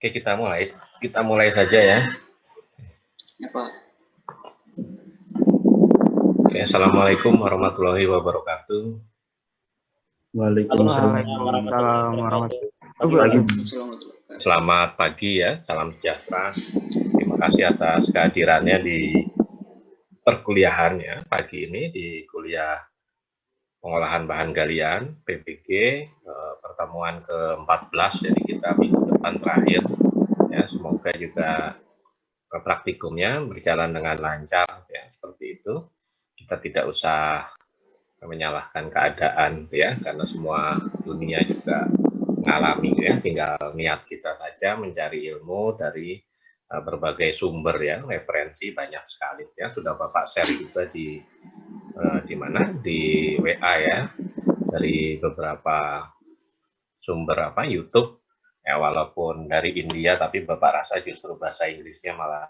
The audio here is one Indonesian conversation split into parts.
Oke, kita mulai saja ya. Ya, Pak. Oke, Assalamualaikum warahmatullahi wabarakatuh. Waalaikumsalam warahmatullahi wabarakatuh. Selamat pagi ya, salam sejahtera. Terima kasih atas kehadirannya di perkuliahan ya pagi ini di kuliah pengolahan bahan galian PPG pertemuan ke-14. Jadi kita minggu depan terakhir ya, semoga juga praktikumnya berjalan dengan lancar ya, seperti itu. Kita tidak usah menyalahkan keadaan ya, karena semua dunia juga mengalami ya, tinggal niat kita saja mencari ilmu dari berbagai sumber ya, referensi banyak sekali ya, sudah Bapak share juga di mana di WA ya, dari beberapa sumber YouTube ya, walaupun dari India tapi Bapak rasa justru bahasa Inggrisnya malah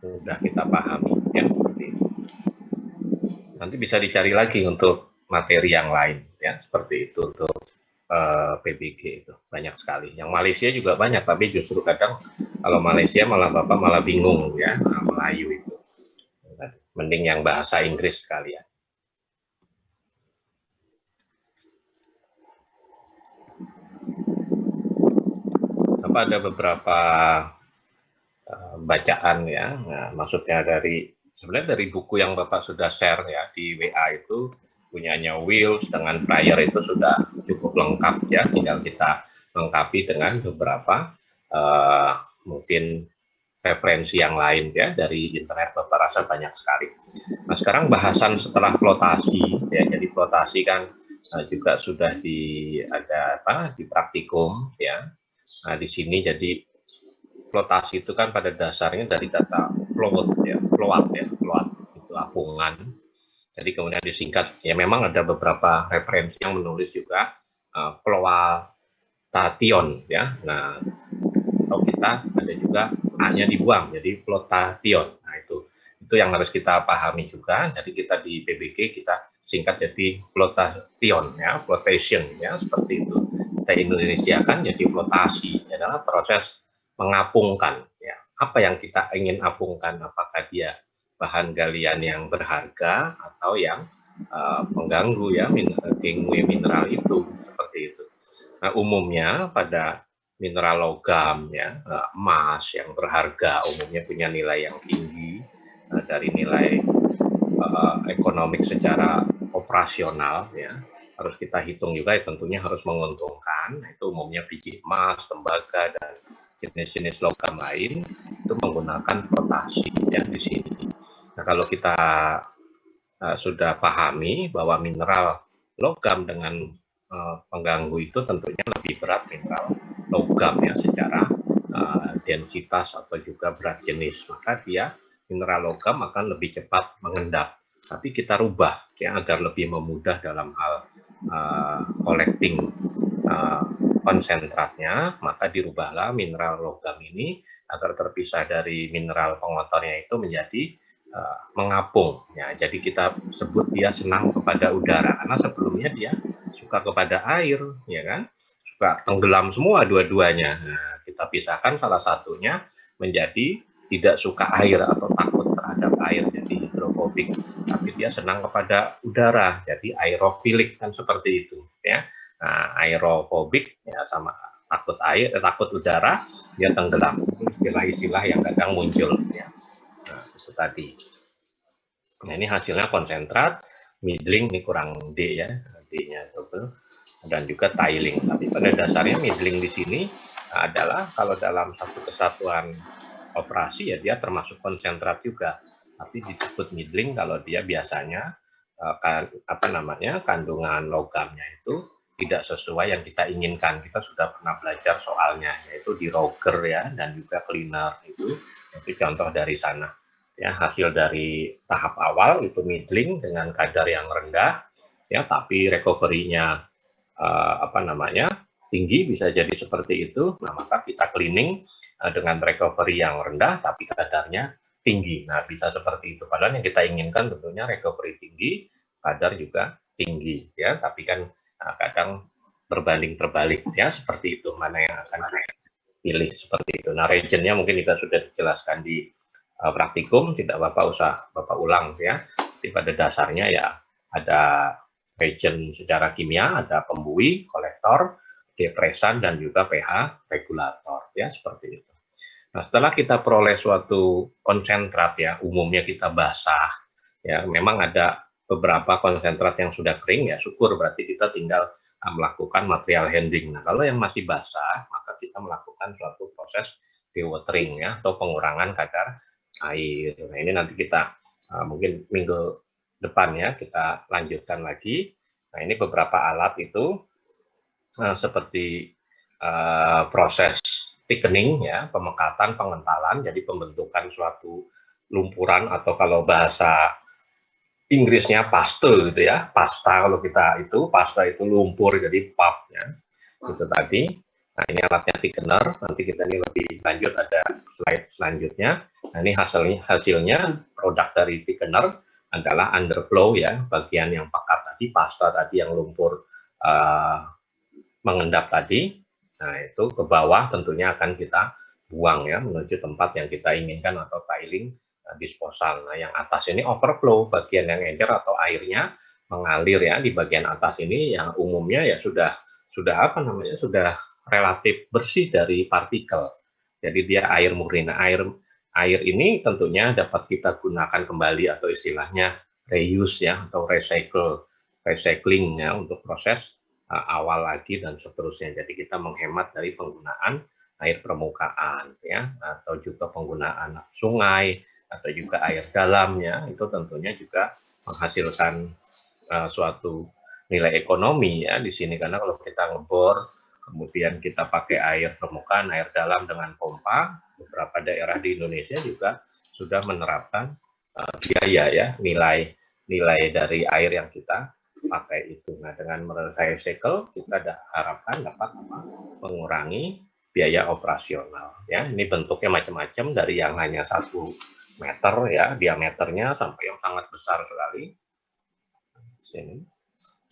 sudah kita pahami ya, seperti itu. Nanti bisa dicari lagi untuk materi yang lain ya, seperti itu untuk PBG itu banyak sekali. Yang Malaysia juga banyak, tapi justru kadang kalau Malaysia malah Bapak malah bingung ya, Melayu itu. Mending yang bahasa Inggris sekalian. Bapak ada beberapa bacaan ya, nah, maksudnya sebenarnya dari buku yang Bapak sudah share ya di WA itu, punyanya Wills dengan Pryor itu sudah cukup lengkap ya, tinggal kita lengkapi dengan beberapa mungkin referensi yang lain ya dari internet. Bapak rasa banyak sekali. Nah, sekarang bahasan setelah plotasi ya, jadi plotasi kan juga sudah di praktikum ya. Nah, di sini jadi plotasi itu kan pada dasarnya dari data plot itu apungan. Jadi kemudian disingkat ya, memang ada beberapa referensi yang menulis juga plotation ya. Nah, atau kita ada juga A-nya dibuang jadi plotation. Nah, itu yang harus kita pahami juga. Jadi kita di PBG kita singkat jadi plotation ya, plotation ya, seperti itu. Kita Indonesia kan jadi plotasi adalah proses mengapungkan ya, apa yang kita ingin apungkan, apakah dia bahan galian yang berharga atau yang pengganggu ya, mineral itu, seperti itu. Nah, umumnya pada mineral logam ya, emas yang berharga umumnya punya nilai yang tinggi dari nilai ekonomik secara operasional ya, harus kita hitung juga ya, tentunya harus menguntungkan. Itu umumnya biji emas, tembaga dan jenis-jenis logam lain itu menggunakan plotasi ya di sini. Nah, kalau kita sudah pahami bahwa mineral logam dengan pengganggu itu tentunya lebih berat mineral logam ya secara densitas atau juga berat jenis, maka dia mineral logam akan lebih cepat mengendap. Tapi kita rubah ya agar lebih memudah dalam hal collecting konsentratnya, maka dirubahlah mineral logam ini agar terpisah dari mineral pengotornya itu menjadi mengapung ya. Jadi kita sebut dia senang kepada udara karena sebelumnya dia suka kepada air ya kan, suka tenggelam semua dua-duanya. Nah, kita pisahkan salah satunya menjadi tidak suka air atau takut terhadap air, jadi hidrofobik, tapi dia senang kepada udara, jadi aerofilik kan, seperti itu ya. Nah, aerofobik ya sama takut air, takut udara, dia tenggelam. Istilah-istilah yang kadang muncul ya. Nah, itu tadi. Nah, ini hasilnya konsentrat, middling ini kurang D ya, D-nya double, dan juga tiling. Tapi pada dasarnya middling di sini adalah kalau dalam satu kesatuan operasi ya dia termasuk konsentrat juga, tapi disebut middling kalau dia biasanya kandungan logamnya itu tidak sesuai yang kita inginkan. Kita sudah pernah belajar soalnya, yaitu di Roger ya, dan juga cleaner itu contoh dari sana ya. Hasil dari tahap awal itu middling dengan kadar yang rendah ya, tapi recovery-nya tinggi, bisa jadi seperti itu. Nah, maka kita cleaning dengan recovery yang rendah tapi kadarnya tinggi. Nah, bisa seperti itu. Padahal yang kita inginkan tentunya recovery tinggi, kadar juga tinggi ya. Tapi kan kadang berbanding terbalik ya, seperti itu. Mana yang akan pilih seperti itu. Nah, reagentnya mungkin juga sudah dijelaskan di praktikum, tidak Bapak usah Bapak ulang ya. Di pada dasarnya ya ada reagent secara kimia, ada pembuih, kolektor, depresan, dan juga pH regulator ya, seperti itu. Nah, setelah kita peroleh suatu konsentrat ya, umumnya kita basah ya, memang ada beberapa konsentrat yang sudah kering ya, syukur berarti kita tinggal melakukan material handling. Nah, kalau yang masih basah, maka kita melakukan suatu proses dewatering ya, atau pengurangan kadar air. Nah, ini nanti kita mungkin minggu depan ya, kita lanjutkan lagi. Nah, ini beberapa alat itu seperti proses thickening ya, pemekatan, pengentalan, jadi pembentukan suatu lumpuran, atau kalau bahasa Inggrisnya paste gitu ya, pasta. Kalau kita itu pasta itu lumpur jadi pulp ya, itu tadi. Nah, ini alatnya thickener, nanti kita ini lebih lanjut ada slide selanjutnya. Nah, ini hasilnya produk dari thickener adalah underflow ya, bagian yang pekat tadi, pasta tadi yang lumpur mengendap tadi. Nah, itu ke bawah tentunya akan kita buang ya, menuju tempat yang kita inginkan atau tiling disposal. Nah, yang atas ini overflow, bagian yang encer atau airnya mengalir ya di bagian atas ini, yang umumnya ya sudah apa namanya, sudah relatif bersih dari partikel. Jadi dia air murni. Nah, air ini tentunya dapat kita gunakan kembali, atau istilahnya reuse ya, atau recycling ya, untuk proses awal lagi dan seterusnya. Jadi kita menghemat dari penggunaan air permukaan ya, atau juga penggunaan sungai atau juga air dalamnya, itu tentunya juga menghasilkan suatu nilai ekonomi ya di sini, karena kalau kita ngebor kemudian kita pakai air permukaan, air dalam dengan pompa, beberapa daerah di Indonesia juga sudah menerapkan biaya ya, nilai dari air yang kita pakai itu. Nah, dengan merecycle kita harapkan dapat mengurangi biaya operasional ya. Ini bentuknya macam-macam, dari yang hanya 1 meter ya diameternya sampai yang sangat besar sekali. Sini.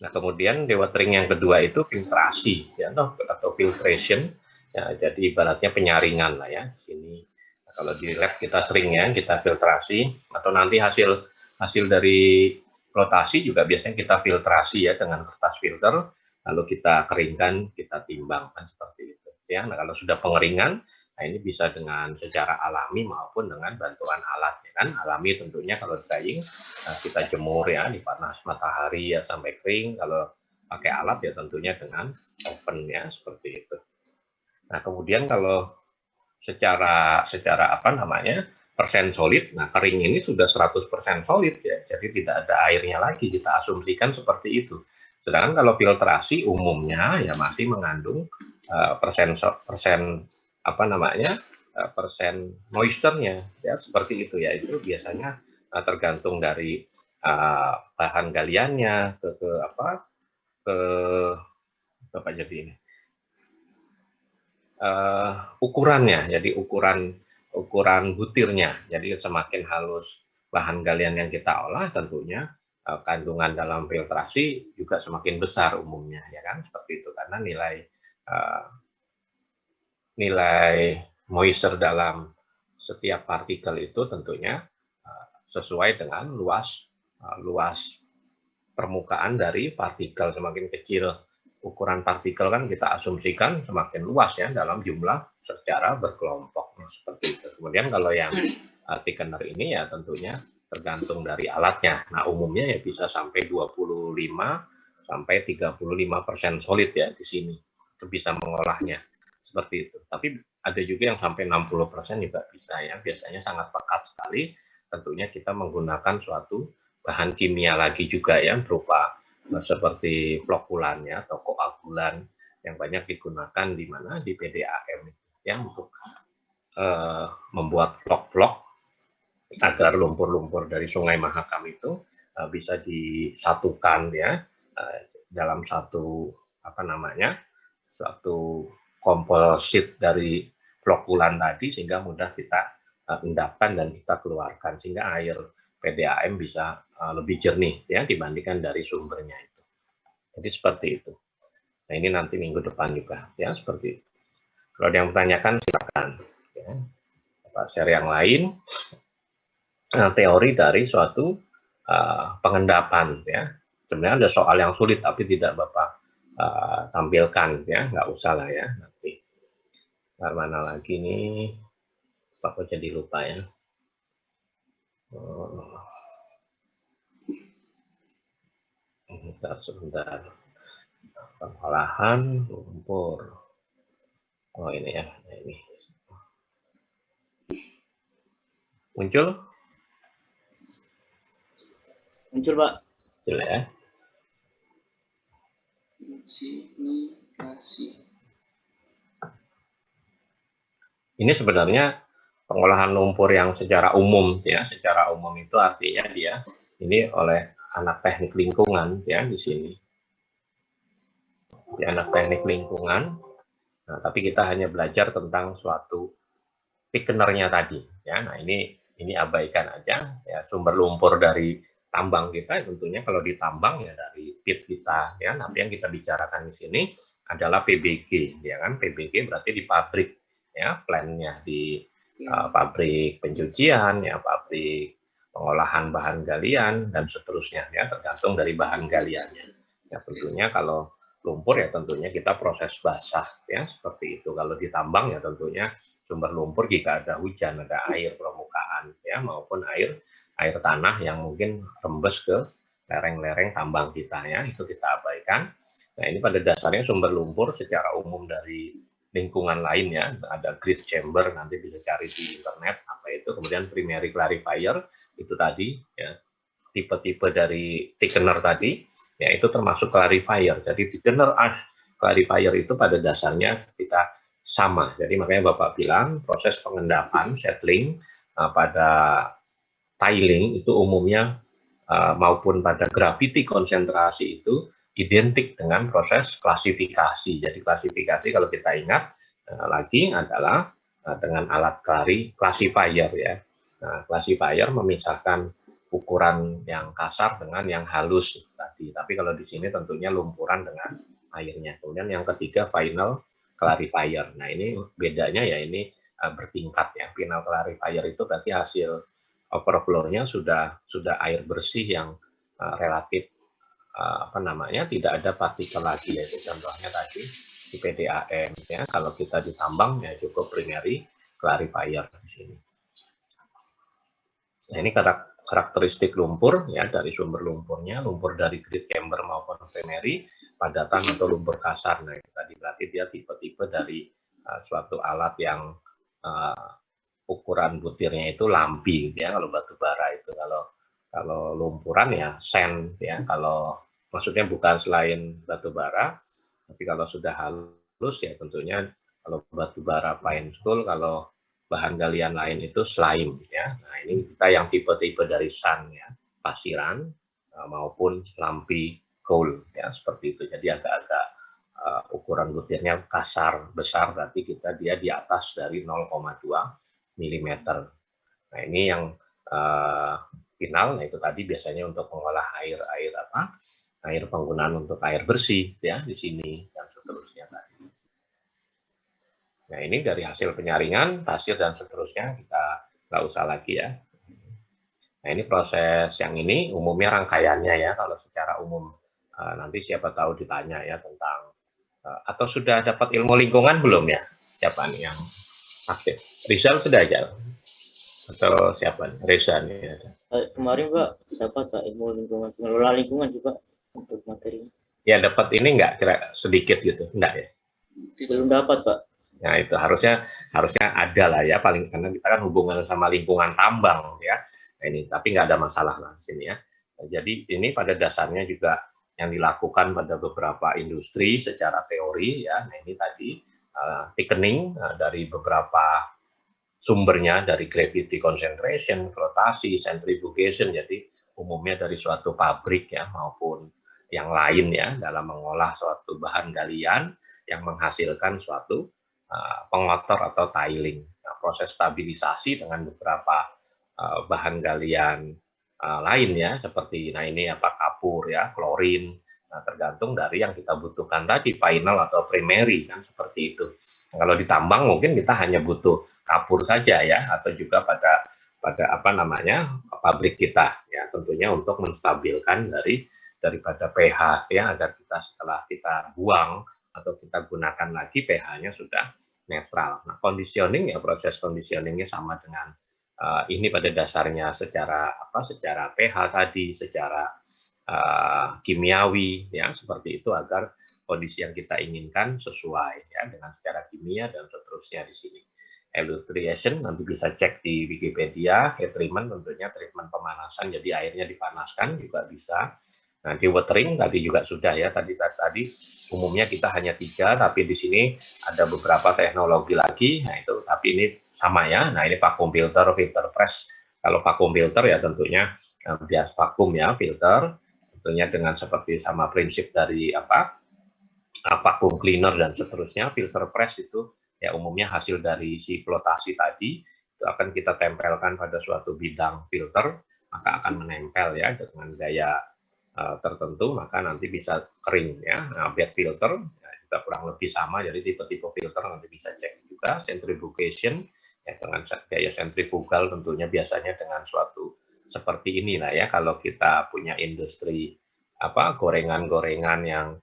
Nah, kemudian dewatering yang kedua itu filtrasi ya, atau filtration ya, jadi ibaratnya penyaringan lah ya di sini. Nah, kalau di lab kita sering ya kita filtrasi, atau nanti hasil dari flotasi juga biasanya kita filtrasi ya dengan kertas filter, lalu kita keringkan, kita timbang kan, seperti itu ya. Nah, kalau sudah pengeringan, nah ini bisa dengan secara alami maupun dengan bantuan alat ya kan. Alami tentunya kalau drying kita jemur ya di panas matahari ya sampai kering. Kalau pakai alat ya tentunya dengan oven ya, seperti itu. Nah, kemudian kalau secara apa namanya, persen solid, nah kering ini sudah 100% solid ya, jadi tidak ada airnya lagi, kita asumsikan seperti itu. Sedangkan kalau filtrasi umumnya ya masih mengandung persen apa namanya, persen moisture-nya ya, seperti itu ya. Itu biasanya tergantung dari bahan galiannya ke apa jadi ini ukurannya, jadi ukuran butirnya. Jadi semakin halus bahan galian yang kita olah, tentunya kandungan dalam filtrasi juga semakin besar umumnya ya kan, seperti itu, karena nilai moisture dalam setiap partikel itu tentunya sesuai dengan luas permukaan dari partikel. Semakin kecil ukuran partikel kan kita asumsikan semakin luas ya dalam jumlah secara berkelompok. Nah, seperti itu. Kemudian kalau yang thickener ini ya tentunya tergantung dari alatnya. Nah, umumnya ya bisa sampai 25 sampai 35% solid ya di sini. Itu bisa mengolahnya seperti itu. Tapi ada juga yang sampai 60% juga bisa ya. Biasanya sangat pekat sekali. Tentunya kita menggunakan suatu bahan kimia lagi juga ya, berupa seperti flokulan ya, atau koagulan yang banyak digunakan di mana, di PDAM ya, untuk membuat vlog-vlog agar lumpur-lumpur dari Sungai Mahakam itu bisa disatukan ya dalam satu apa namanya, suatu komposit dari flokulan tadi, sehingga mudah kita endapkan dan kita keluarkan, sehingga air PDAM bisa lebih jernih ya dibandingkan dari sumbernya itu. Jadi seperti itu. Nah, ini nanti minggu depan juga ya, seperti itu. Kalau ada yang bertanyakan silakan. Ya. Bapak share yang lain. Teori dari suatu pengendapan ya. Sebenarnya ada soal yang sulit tapi tidak Bapak tampilkan ya, nggak usah lah ya nanti. Mana lagi nih? Bapak jadi lupa ya. Sebentar. Pengolahan lumpur. Oh ini ya, ini. Muncul? Muncul, Pak. Muncul ya. Ini sebenarnya pengolahan lumpur yang secara umum ya, secara umum itu artinya dia ini oleh anak teknik lingkungan ya di sini. Di anak teknik lingkungan. Nah, tapi kita hanya belajar tentang suatu thickener-nya tadi ya. Nah, ini abaikan aja ya, sumber lumpur dari tambang kita tentunya kalau ditambang ya dari pit kita ya. Tapi yang kita bicarakan di sini adalah PBG ya kan. PBG berarti di pabrik ya, plant-nya di pabrik pencucian ya, pabrik pengolahan bahan galian dan seterusnya ya, tergantung dari bahan galiannya. Ya tentunya kalau lumpur ya tentunya kita proses basah ya seperti itu. Kalau ditambang ya tentunya sumber lumpur jika ada hujan, ada air permukaan ya maupun air tanah yang mungkin rembes ke lereng-lereng tambang kita ya, itu kita abaikan. Nah, ini pada dasarnya sumber lumpur secara umum dari lingkungan lainnya, ada grid chamber, nanti bisa cari di internet apa itu, kemudian primary clarifier itu tadi ya, tipe-tipe dari thickener tadi ya, itu termasuk clarifier. Jadi thickener clarifier itu pada dasarnya kita sama. Jadi makanya Bapak bilang proses pengendapan settling pada tiling itu umumnya maupun pada gravity konsentrasi itu identik dengan proses klasifikasi. Jadi klasifikasi kalau kita ingat lagi adalah dengan alat classifier ya. Nah, classifier memisahkan ukuran yang kasar dengan yang halus tadi. Tapi kalau di sini tentunya lumpuran dengan airnya. Kemudian yang ketiga final clarifier. Nah, ini bedanya ya ini bertingkat ya. Final clarifier itu berarti hasil overflow-nya sudah air bersih yang relatif tidak ada partikel lagi, yaitu contohnya tadi di PDAM ya. Kalau kita ditambang ya cukup primary clarifier di sini. Nah, ini karakteristik lumpur ya, dari sumber lumpurnya, lumpur dari grid chamber maupun primary, padatan atau lumpur kasar. Nah, itu tadi berarti dia tipe-tipe dari suatu alat yang ukuran butirnya itu lampi ya. Kalau batu bara itu, kalau lumpuran ya sand ya. Kalau maksudnya bukan selain batu bara, tapi kalau sudah halus ya tentunya kalau batu bara fine stool, kalau bahan galian lain itu slime ya. Nah, ini kita yang tipe-tipe dari sand ya, pasiran maupun lampi coal ya, seperti itu. Jadi agak-agak ukuran butirnya kasar besar, berarti dia di atas dari 0,2 mm. Nah, ini yang final. Nah, itu tadi biasanya untuk mengolah air penggunaan untuk air bersih ya di sini dan seterusnya tadi. Nah, ini dari hasil penyaringan, pasir dan seterusnya kita nggak usah lagi ya. Nah, ini proses yang ini umumnya rangkaiannya ya, kalau secara umum nanti siapa tahu ditanya ya tentang atau sudah dapat ilmu lingkungan belum ya? Siapa nih yang aktif? Rizal sudah aja? Atau siapa nih? Reza nih. Kemarin Pak dapat Pak ilmu lingkungan, pengelola lingkungan juga untuk materi. Ya dapat ini enggak kira sedikit gitu? Enggak ya? Belum dapat Pak. Nah, itu harusnya ada lah ya, paling karena kita kan hubungan sama lingkungan tambang ya. Nah, ini tapi nggak ada masalah lah di sini ya. Nah, jadi ini pada dasarnya juga yang dilakukan pada beberapa industri secara teori ya. Nah, ini tadi thickening dari beberapa sumbernya, dari gravity concentration, flotasi, centrifugation. Jadi umumnya dari suatu pabrik ya maupun yang lain ya, dalam mengolah suatu bahan galian yang menghasilkan suatu pengotor atau tiling. Nah, proses stabilisasi dengan beberapa bahan galian lain ya, seperti nah ini kapur ya, klorin, tergantung dari yang kita butuhkan tadi, final atau primary kan seperti itu. Kalau ditambang mungkin kita hanya butuh kapur saja ya, atau juga pada apa namanya pabrik kita ya, tentunya untuk menstabilkan daripada pH ya, agar kita setelah kita buang atau kita gunakan lagi pH-nya sudah netral. Nah, conditioning ya, proses conditioningnya sama dengan ini pada dasarnya secara secara pH tadi, secara kimiawi ya, seperti itu, agar kondisi yang kita inginkan sesuai ya dengan secara kimia dan seterusnya di sini. Elutriation nanti bisa cek di Wikipedia. Heat treatment tentunya treatment pemanasan, jadi airnya dipanaskan juga bisa. Nah, di watering tadi juga sudah ya, tadi umumnya kita hanya 3, tapi di sini ada beberapa teknologi lagi. Nah, itu tapi ini sama ya. Nah, ini vacuum filter, filter press. Kalau vacuum filter ya tentunya bias vakum ya, filter tentunya dengan seperti sama prinsip dari vacuum cleaner dan seterusnya. Filter press itu ya umumnya hasil dari si flotasi tadi, itu akan kita tempelkan pada suatu bidang filter, maka akan menempel ya dengan gaya tertentu, maka nanti bisa kering ya. Nah, bed filter ya, juga kurang lebih sama, jadi tipe-tipe filter nanti bisa cek juga. Centrifugation ya, dengan gaya sentrifugal tentunya biasanya dengan suatu seperti inilah ya, kalau kita punya industri gorengan-gorengan yang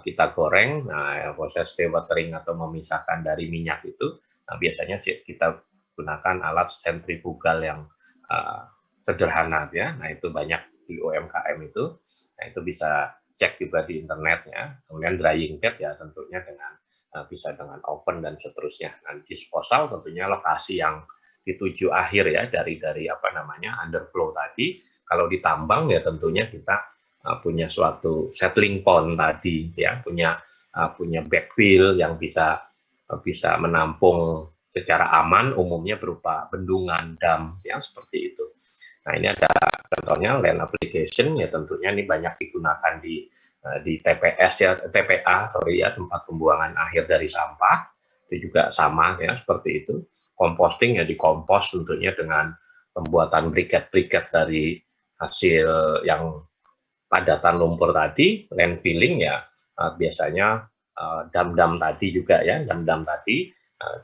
kita goreng, nah proses dewatering atau memisahkan dari minyak itu, nah biasanya kita gunakan alat sentrifugal yang sederhana ya. Nah, itu banyak di UMKM itu. Nah, itu bisa cek juga di internet ya. Kemudian drying bed ya tentunya dengan bisa dengan oven dan seterusnya. Nah, disposal tentunya lokasi yang dituju akhir ya, dari underflow tadi. Kalau ditambang ya tentunya kita punya suatu settling pond tadi ya, punya backfill yang bisa menampung secara aman, umumnya berupa bendungan, dam ya, seperti itu. Nah, ini ada contohnya land application ya, tentunya ini banyak digunakan di TPS ya, TPA sorry ya, tempat pembuangan akhir dari sampah. Itu juga sama ya, seperti itu. Composting ya, dikompos tentunya dengan pembuatan briket-briket dari hasil yang padatan lumpur tadi. Landfilling ya biasanya dam-dam tadi juga ya, dam-dam tadi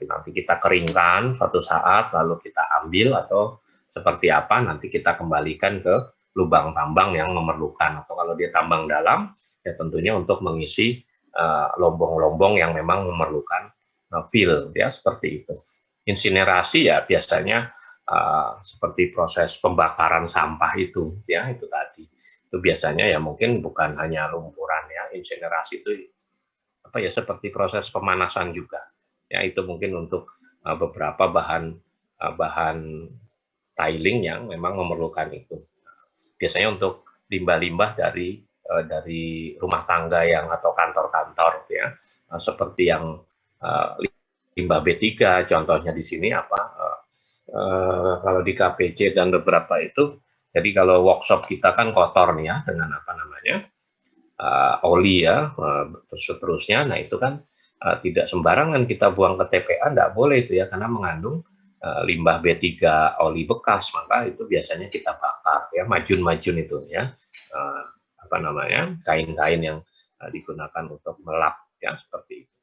nanti kita keringkan suatu saat, lalu kita ambil, atau seperti apa nanti kita kembalikan ke lubang tambang yang memerlukan, atau kalau dia tambang dalam ya tentunya untuk mengisi lombong-lombong yang memang memerlukan fill ya, seperti itu. Insinerasi ya biasanya seperti proses pembakaran sampah itu ya, itu tadi. Itu biasanya ya mungkin bukan hanya lumpuran ya, insinerasi itu seperti proses pemanasan juga ya, itu mungkin untuk beberapa bahan tiling yang memang memerlukan itu. Biasanya untuk limbah-limbah dari rumah tangga yang atau kantor-kantor ya, seperti yang limbah B3 contohnya di sini kalau di KPC dan beberapa itu. Jadi kalau workshop kita kan kotor nih ya, dengan oli ya, seterusnya. Nah, itu kan tidak sembarangan kita buang ke TPA, enggak boleh itu ya, karena mengandung limbah B3 oli bekas, maka itu biasanya kita bakar ya, majun-majun itu ya, kain-kain yang digunakan untuk melap ya, seperti itu.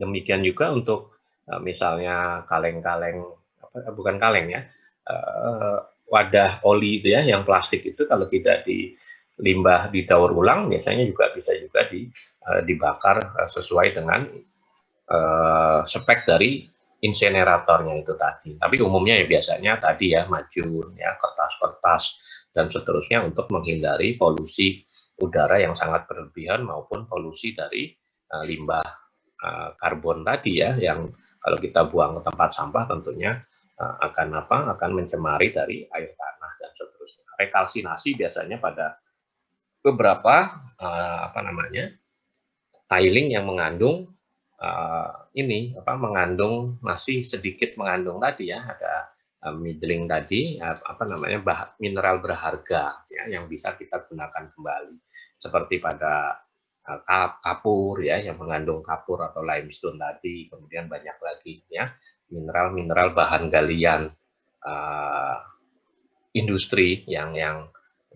Demikian juga untuk misalnya kaleng-kaleng, bukan kaleng ya, wadah oli itu ya, yang plastik itu kalau tidak limbah didaur ulang, biasanya juga bisa dibakar sesuai dengan spek dari inseneratornya itu tadi. Tapi umumnya ya biasanya tadi ya, majun ya, kertas-kertas dan seterusnya, untuk menghindari polusi udara yang sangat berlebihan maupun polusi dari limbah karbon tadi ya, yang kalau kita buang ke tempat sampah tentunya akan mencemari dari air tanah dan seterusnya. Rekalsinasi biasanya pada beberapa tiling yang mengandung masih sedikit mengandung tadi ya, ada middling tadi mineral berharga ya, yang bisa kita gunakan kembali, seperti pada kapur ya, yang mengandung kapur atau limestone tadi. Kemudian banyak lagi ya mineral bahan galian industri yang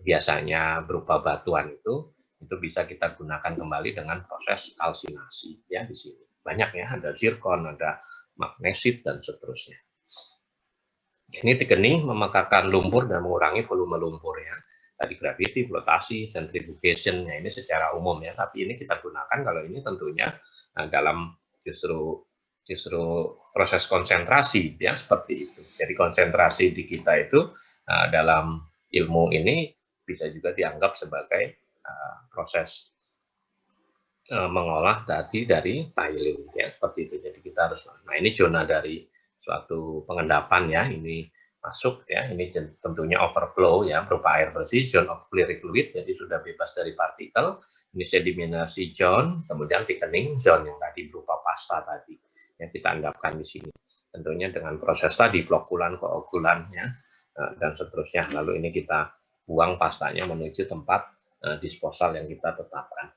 biasanya berupa batuan itu itu bisa kita gunakan kembali dengan proses kalsinasi ya di sini. Banyak ya, ada zirkon, ada magnesit dan seterusnya. Ini thickening memekakan lumpur dan mengurangi volume lumpur ya. Tadi gravity, flotasi, centrifugation, ya ini secara umum ya. Tapi ini kita gunakan kalau ini tentunya dalam justru proses konsentrasi ya seperti itu. Jadi konsentrasi di kita itu dalam ilmu ini bisa juga dianggap sebagai proses mengolah tadi dari tiling ya seperti itu. Jadi kita harus, nah ini zona dari suatu pengendapan ya, ini masuk ya, ini tentunya overflow ya berupa air bersih, zone of clear fluid, jadi sudah bebas dari partikel. Ini sedimentasi zone, kemudian thickening zone yang tadi berupa pasta tadi yang kita anggapkan di sini. Tentunya dengan proses tadi flokulan, koagulan ya dan seterusnya. Lalu ini kita buang pastanya menuju tempat disposal yang kita tetapkan.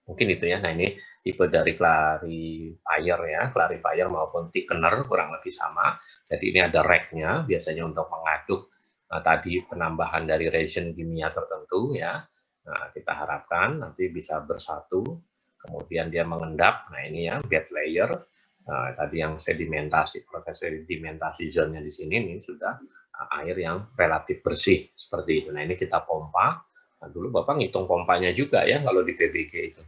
Mungkin itu ya. Nah ini tipe dari clarifier ya, clarifier maupun thickener kurang lebih sama. Jadi ini ada rack-nya biasanya untuk mengaduk tadi penambahan dari reagen kimia tertentu ya. Nah kita harapkan nanti bisa bersatu, kemudian dia mengendap. Nah ini ya bed layer. Tadi yang sedimentasi, proses sedimentasi zone-nya di sini ini sudah air yang relatif bersih seperti itu. Nah ini kita pompa. Nah, dulu Bapak ngitung pompanya juga ya kalau di PBG itu.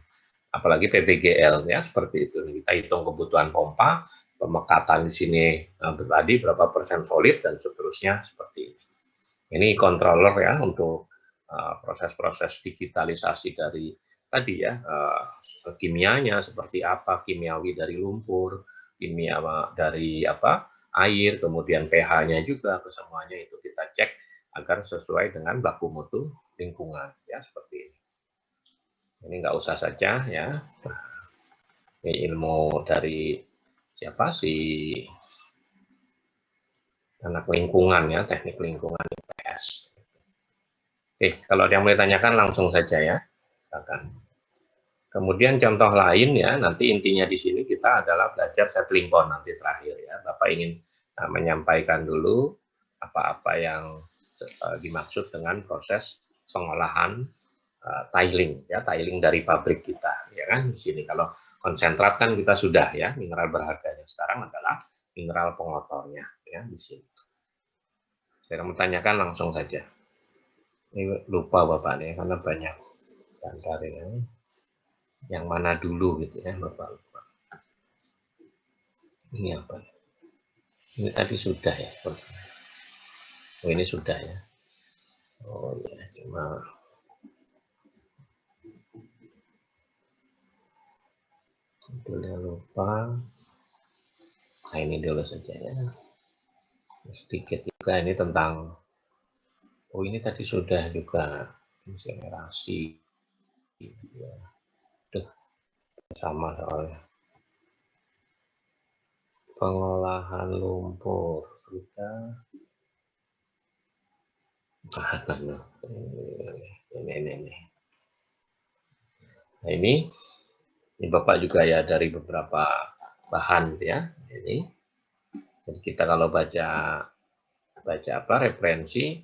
Apalagi PBGL ya seperti itu. Kita hitung kebutuhan pompa, pemekatan di sini tadi berapa persen solid dan seterusnya seperti ini. Ini controller ya untuk proses-proses digitalisasi dari tadi ya kimianya seperti apa, kimiawi dari lumpur, kimia dari air, kemudian pH-nya juga, kesemuanya itu kita cek agar sesuai dengan baku mutu lingkungan ya seperti ini. Ini nggak usah saja ya. Ini ilmu dari siapa si anak lingkungan ya, teknik lingkungan IPS. Oke, kalau ada yang mau ditanyakan langsung saja ya. Silakan. Kemudian contoh lain ya, nanti intinya di sini kita adalah belajar settling point nanti terakhir ya. Bapak ingin menyampaikan dulu apa-apa yang dimaksud dengan proses pengolahan tiling ya, tiling dari pabrik kita ya kan. Di sini kalau konsentrat kan kita sudah ya, mineral berharganya sekarang adalah mineral pengotornya ya di sini. Saya mau tanyakan langsung saja. Ini lupa Bapak nih karena banyak gambar ini. Yang mana dulu gitu ya Bapak lupa. Ini apa? Ini tadi sudah ya. Oh ini sudah ya. Oh ya cuma boleh lupa. Nah ini dulu saja ya. Sedikit juga ini tentang. Oh ini tadi sudah juga insinerasi. Ya. Duh, sama soalnya. Pengolahan lumpur kita. Ini. Nah ini Bapak juga ya dari beberapa bahan ya. Ini. Jadi kita kalau baca apa referensi,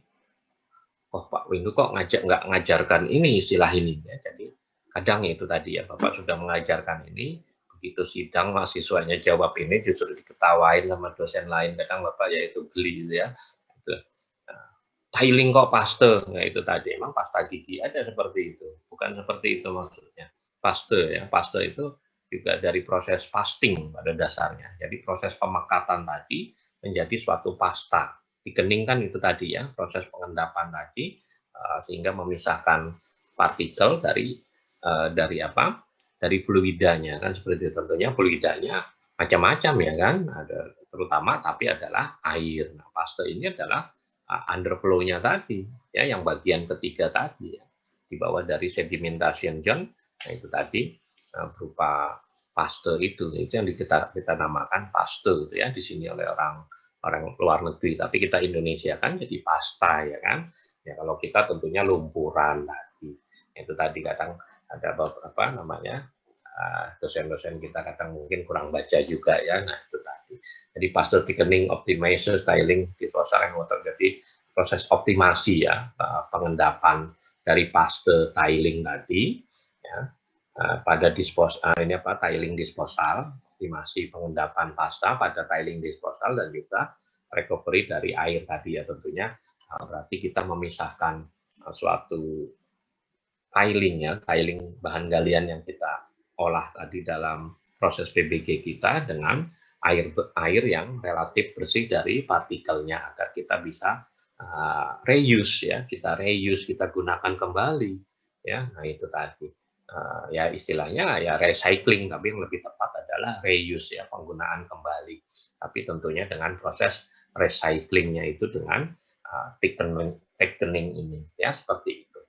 oh Pak Windu kok nggak ngajarkan ini istilah ini ya. Jadi kadang itu tadi ya Bapak sudah mengajarkan ini, begitu sidang mahasiswanya jawab ini justru diketawain sama dosen lain, kadang Bapak ya itu geli gitu ya. Itu. Nah, tiling kok paste, nah itu tadi emang pasta gigi ada seperti itu, bukan seperti itu maksudnya. Paste ya, paste itu juga dari proses pasting pada dasarnya. Jadi proses pemekatan tadi menjadi suatu pasta. Thickening kan itu tadi ya, proses pengendapan tadi sehingga memisahkan partikel dari apa? Dari fluidanya kan seperti itu. Tentunya fluidanya macam-macam ya kan, ada terutama tapi adalah air. Nah, paste ini adalah underflow-nya tadi ya, yang bagian ketiga tadi ya. Di bawah dari sedimentation zone, nah itu tadi berupa paste itu yang kita namakan paste itu ya di sini oleh orang luar negeri, tapi kita Indonesia kan jadi pasta ya kan. Ya kalau kita tentunya lumpuran tadi. Itu tadi kadang ada apa namanya dosen-dosen kita kadang mungkin kurang baca juga ya. Nah itu tadi. Jadi paste thickening, optimization, styling, disposal and water. Jadi proses optimasi ya pengendapan dari paste tiling tadi, ya, pada tiling disposal, estimasi pengendapan pasta pada tiling disposal, dan juga recovery dari air tadi ya tentunya. Berarti kita memisahkan suatu tiling bahan galian yang kita olah tadi dalam proses PBG kita dengan air yang relatif bersih dari partikelnya, agar kita bisa reuse ya, kita gunakan kembali ya. Nah itu tadi ya istilahnya ya recycling, tapi yang lebih tepat adalah reuse ya, penggunaan kembali, tapi tentunya dengan proses recyclingnya itu dengan thickening ini ya, seperti itu.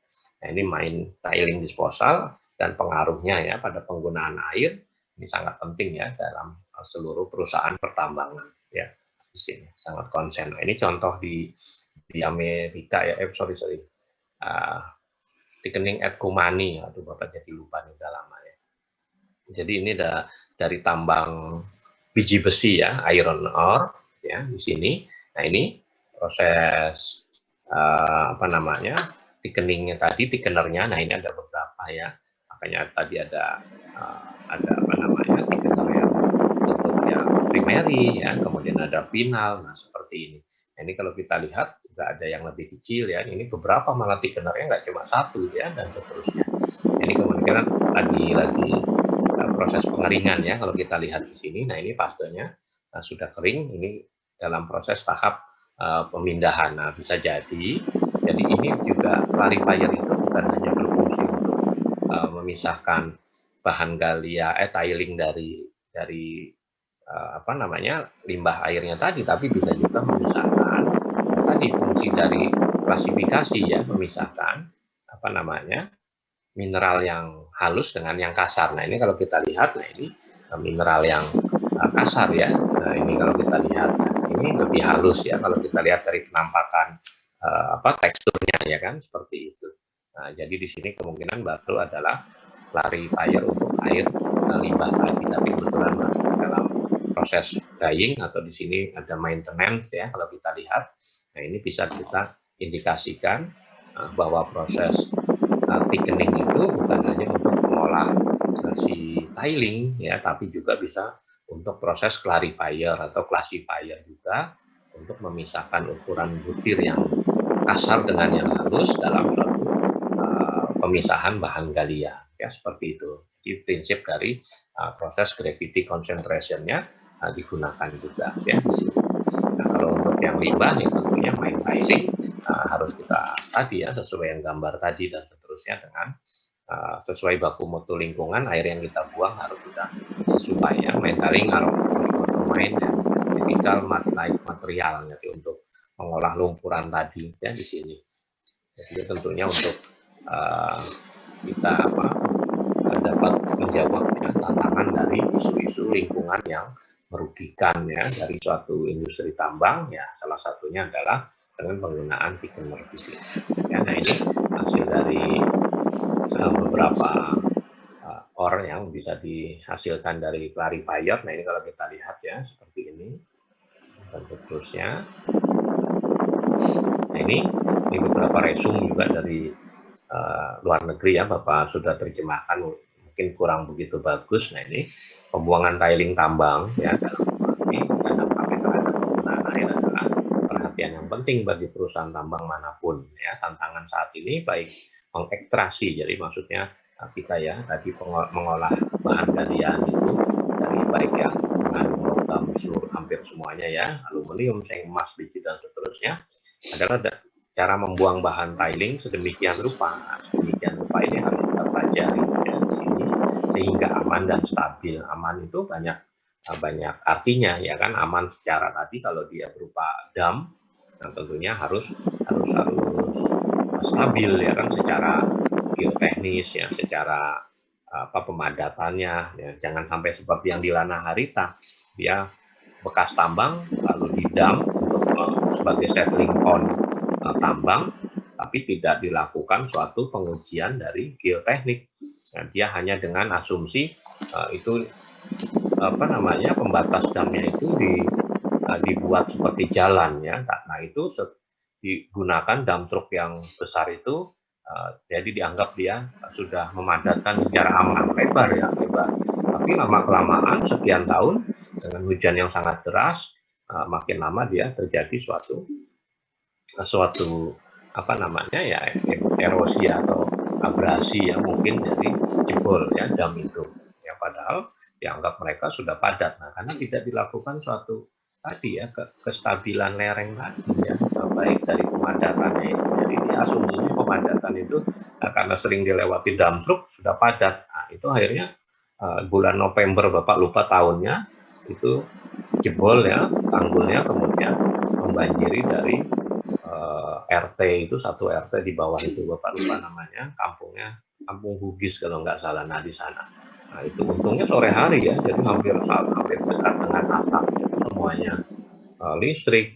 Nah ini main tiling disposal dan pengaruhnya ya pada penggunaan air ini sangat penting ya dalam seluruh perusahaan pertambangan ya, di sini sangat konsen. Nah, ini contoh di Amerika ya, thickening at Kumani, aduh Bapak jadi lupa nih, udah lama ya. Jadi ini dari tambang biji besi ya, iron ore ya di sini. Nah ini proses thickeningnya tadi, thickenernya. Nah ini ada beberapa ya, makanya tadi ada thickener yang untuk yang primary ya, kemudian ada final. Nah seperti ini. Nah, ini kalau kita lihat juga ada yang lebih kecil ya, ini beberapa malah thickenernya nggak cuma satu ya, dan seterusnya. Ini kemungkinan lagi proses pengeringan ya, kalau kita lihat di sini. Nah ini pastanya sudah kering, ini dalam proses tahap pemindahan. Nah bisa jadi ini juga clarifier itu bukan hanya berfungsi untuk memisahkan bahan tiling dari limbah airnya tadi, tapi bisa juga memisahkan tadi fungsi dari klasifikasi ya, memisahkan mineral yang halus dengan yang kasar. Nah ini kalau kita lihat, nah ini mineral yang kasar ya. Nah ini kalau kita lihat, ini lebih halus ya kalau kita lihat dari penampakan teksturnya ya kan, seperti itu. Nah jadi di sini kemungkinan baru adalah clarifier untuk air limbah tadi, tapi kebetulan dalam proses drying atau di sini ada maintenance ya kalau kita lihat. Nah ini bisa kita indikasikan bahwa proses thickening itu bukan hanya untuk mengolah si tiling ya, tapi juga bisa untuk proses clarifier atau classifier juga, untuk memisahkan ukuran butir yang kasar dengan yang halus dalam suatu pemisahan bahan galian ya, seperti itu. Jadi prinsip dari proses gravity concentration-nya digunakan juga ya di sini. Nah, kalau untuk yang limbah ya tentunya main tiling harus kita tadi ya, sesuai yang gambar tadi dan seterusnya, dengan sesuai baku mutu lingkungan, air yang kita buang harus sudah sesuai ya. Main tiling harus main yang typical mud-like material jadi untuk mengolah lumpuran tadi ya di sini. Jadi tentunya untuk kita dapat menjawab ya, tantangan dari isu-isu lingkungan yang merugikan ya dari suatu industri tambang ya, salah satunya adalah dengan penggunaan thickener di sini. Ya, nah ini hasil dari beberapa ore yang bisa dihasilkan dari clarifier. Nah ini kalau kita lihat ya seperti ini dan seterusnya. Nah ini beberapa resume juga dari luar negeri ya, Bapak sudah terjemahkan, mungkin kurang begitu bagus. Nah ini pembuangan tiling tambang ya dalam arti dan dampaknya terhadap penggunaan air adalah perhatian yang penting bagi perusahaan tambang manapun ya. Tantangan saat ini baik mengekstraksi, jadi maksudnya kita ya tadi mengolah bahan galian itu dari baik yang mengandung logam seluruh hampir semuanya ya, aluminium, seng, emas, biji dan seterusnya, adalah cara membuang bahan tiling sedemikian rupa. Nah, sedemikian rupa ini harus kita pelajari ya, di sini sehingga aman dan stabil. Aman itu banyak artinya ya kan. Aman secara tadi kalau dia berupa dam, nah tentunya harus stabil ya kan, secara geoteknis ya, secara pemadatannya ya. Jangan sampai seperti yang di Lana Harita, dia bekas tambang lalu didam untuk sebagai settling pond tambang, tapi tidak dilakukan suatu pengujian dari geoteknik. Nah, dia hanya dengan asumsi itu pembatas damnya itu dibuat seperti jalan ya. Nah itu digunakan dump truck yang besar itu Jadi dianggap dia sudah memadatkan secara aman, lebar ya, lebar. Tapi lama-kelamaan sekian tahun dengan hujan yang sangat deras, makin lama dia terjadi suatu apa namanya ya, erosi atau abrasi ya, mungkin jadi jebol ya dam itu. Ya padahal dianggap mereka sudah padat. Nah, karena tidak dilakukan suatu tadi ya kestabilan lereng tadi ya, baik dari pemadatannya itu. Jadi asumsinya pemadatan itu karena sering dilewati dump truck sudah padat. Nah, itu akhirnya bulan November Bapak lupa tahunnya itu jebol ya tanggulnya, kemudian membanjiri dari RT itu, satu RT di bawah itu Bapak lupa namanya, kampungnya Kampung Bugis kalau nggak salah. Nah di sana, nah itu untungnya sore hari ya, jadi hampir dekat dengan atap, jadi semuanya listrik,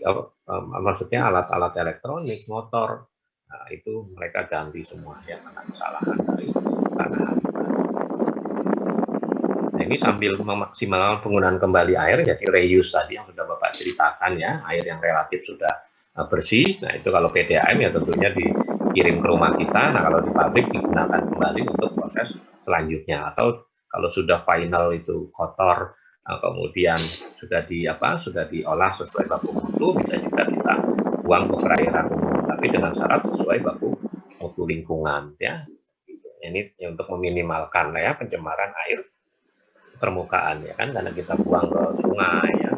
maksudnya alat-alat elektronik, motor, nah itu mereka ganti semua ya karena kesalahan dari tanah hari. Nah, ini sambil memaksimalkan penggunaan kembali air, jadi reuse tadi yang sudah Bapak ceritakan ya, air yang relatif sudah bersih. Nah itu kalau PDAM ya tentunya dikirim ke rumah kita. Nah kalau di pabrik digunakan kembali untuk proses selanjutnya. Atau kalau sudah final itu kotor, kemudian sudah diolah sesuai baku mutu, bisa juga kita buang ke perairan umum. Tapi dengan syarat sesuai baku mutu lingkungan ya. Ini untuk meminimalkan ya pencemaran air permukaan ya kan, karena kita buang ke sungai ya.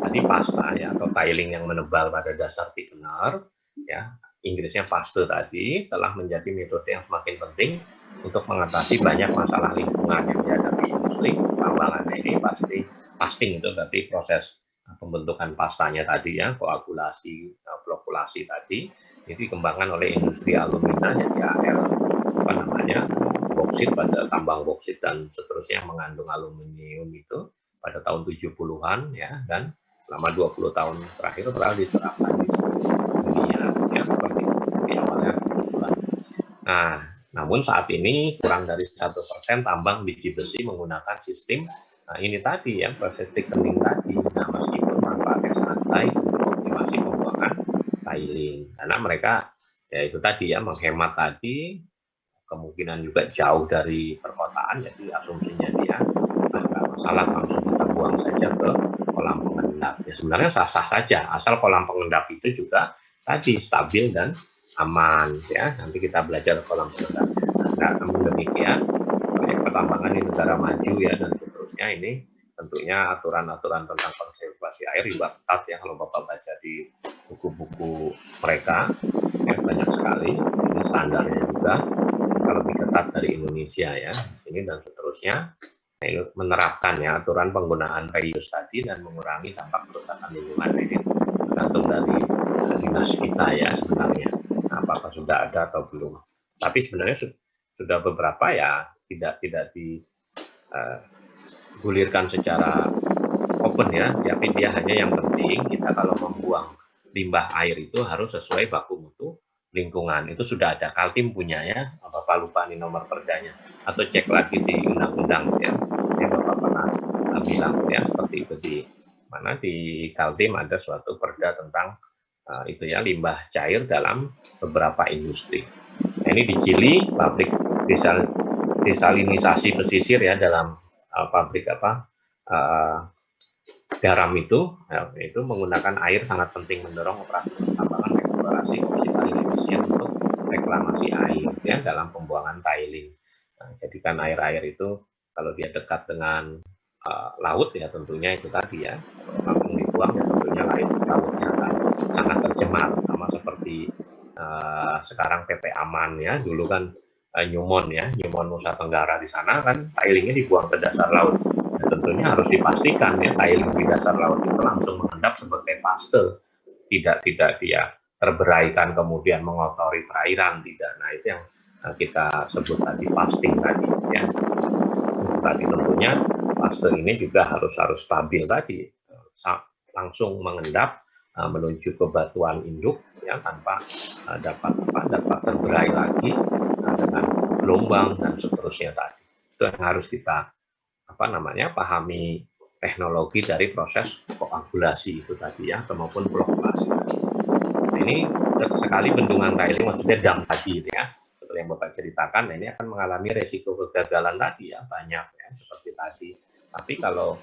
Tadi pasta ya atau tiling yang menebal pada dasar thickener ya, Inggrisnya paste tadi, telah menjadi metode yang semakin penting untuk mengatasi banyak masalah lingkungan yang dihadapi industri tambangan. Ini pasting itu berarti proses pembentukan pastanya tadi ya, koagulasi, flokulasi tadi, itu dikembangkan oleh industri alumina, jadi AL apa namanya boksit, pada tambang boksit dan seterusnya mengandung aluminium itu pada tahun 70-an ya, dan selama 20 tahun terakhir telah diterapkan di seluruh dunia ya, seperti itu di awalnya 70-an. Nah, namun saat ini kurang dari 1% tambang biji besi menggunakan sistem ini tadi ya, proses thickening tadi. Nah, meskipun manfaatnya sangat baik untuk optimasi pembuangan tiling, karena mereka ya itu tadi ya, menghemat tadi, kemungkinan juga jauh dari perkotaan, jadi asumsinya dia nggak masalah, langsung kita buang saja ke kolam pengendap. Ya sebenarnya sah-sah saja, asal kolam pengendap itu juga tadi stabil dan aman ya. Nanti kita belajar kolam pengendap. Nah, namun demikian proyek pertambangan di negara maju ya dan seterusnya ini tentunya aturan-aturan tentang konservasi air juga ketat ya, kalau Bapak baca di buku-buku mereka ya, banyak sekali ini standarnya juga lebih ketat dari Indonesia ya di sini dan seterusnya. Menerapkan ya aturan penggunaan reuse tadi dan mengurangi dampak kerusakan lingkungan. Ini tergantung dari dinas kita ya sebenarnya, apakah sudah ada atau belum. Tapi sebenarnya sudah beberapa ya tidak digulirkan secara open ya, tapi dia hanya yang penting kita kalau membuang limbah air itu harus sesuai baku mutu lingkungan. Itu sudah ada, Kaltim punya ya, Bapak lupa nih nomor perdanya, atau cek lagi di undang-undang ya. Ini Bapak pernah bilang ya seperti itu, di mana di Kaltim ada suatu perda tentang itu ya, limbah cair dalam beberapa industri. Nah, ini di Chili pabrik desalinisasi pesisir ya, dalam pabrik garam itu menggunakan air sangat penting mendorong operasi pertambangan, eksplorasi opsi paling efisien untuk reklamasi air ya dalam pembuangan tiling. Nah, jadikan air-air itu kalau dia dekat dengan laut ya tentunya itu tadi ya, kalau langsung dibuang ya tentunya lautnya akan sangat tercemar, sama seperti sekarang PP Aman ya, dulu kan Newmont Nusa Tenggara, di sana kan tilingnya dibuang ke dasar laut. Nah, tentunya harus dipastikan ya tiling di dasar laut itu langsung mengendap sebagai paste, tidak dia terberaikan kemudian mengotori perairan, tidak. Nah itu yang kita sebut tadi pasting tadi ya. Itu tadi tentunya paste ini juga harus stabil tadi, langsung mengendap menuju ke batuan induk ya, tanpa dapat terberai lagi dengan gelombang dan seterusnya tadi. Itu yang harus kita pahami teknologi dari proses koagulasi itu tadi ya, maupun flokulasi. Nah, ini sekali bendungan tiling, maksudnya dam tadi itu ya, seperti yang Bapak ceritakan, nah ini akan mengalami resiko kegagalan tadi ya, banyak ya, seperti tadi. Tapi kalau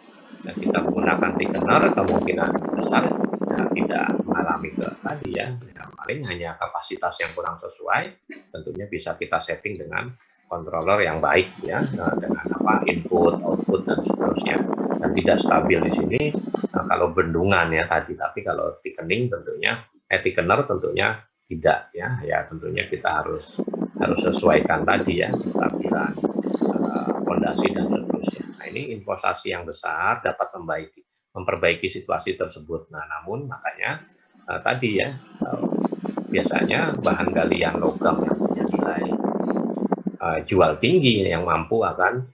kita menggunakan thickener, kemungkinan besar tidak mengalami ke tadi ya, paling hanya kapasitas yang kurang sesuai, tentunya bisa kita setting dengan controller yang baik ya, dengan input, output dan seterusnya, dan tidak stabil di sini. Kalau bendungan ya tadi, tapi kalau thickening tentunya thickener tentunya tidak ya, tentunya kita harus sesuaikan tadi ya, kestabilan fondasi dan seterusnya. Nah, ini investasi yang besar dapat memperbaiki situasi tersebut. Nah, namun makanya tadi ya, biasanya bahan galian logam yang punya nilai jual tinggi yang mampu akan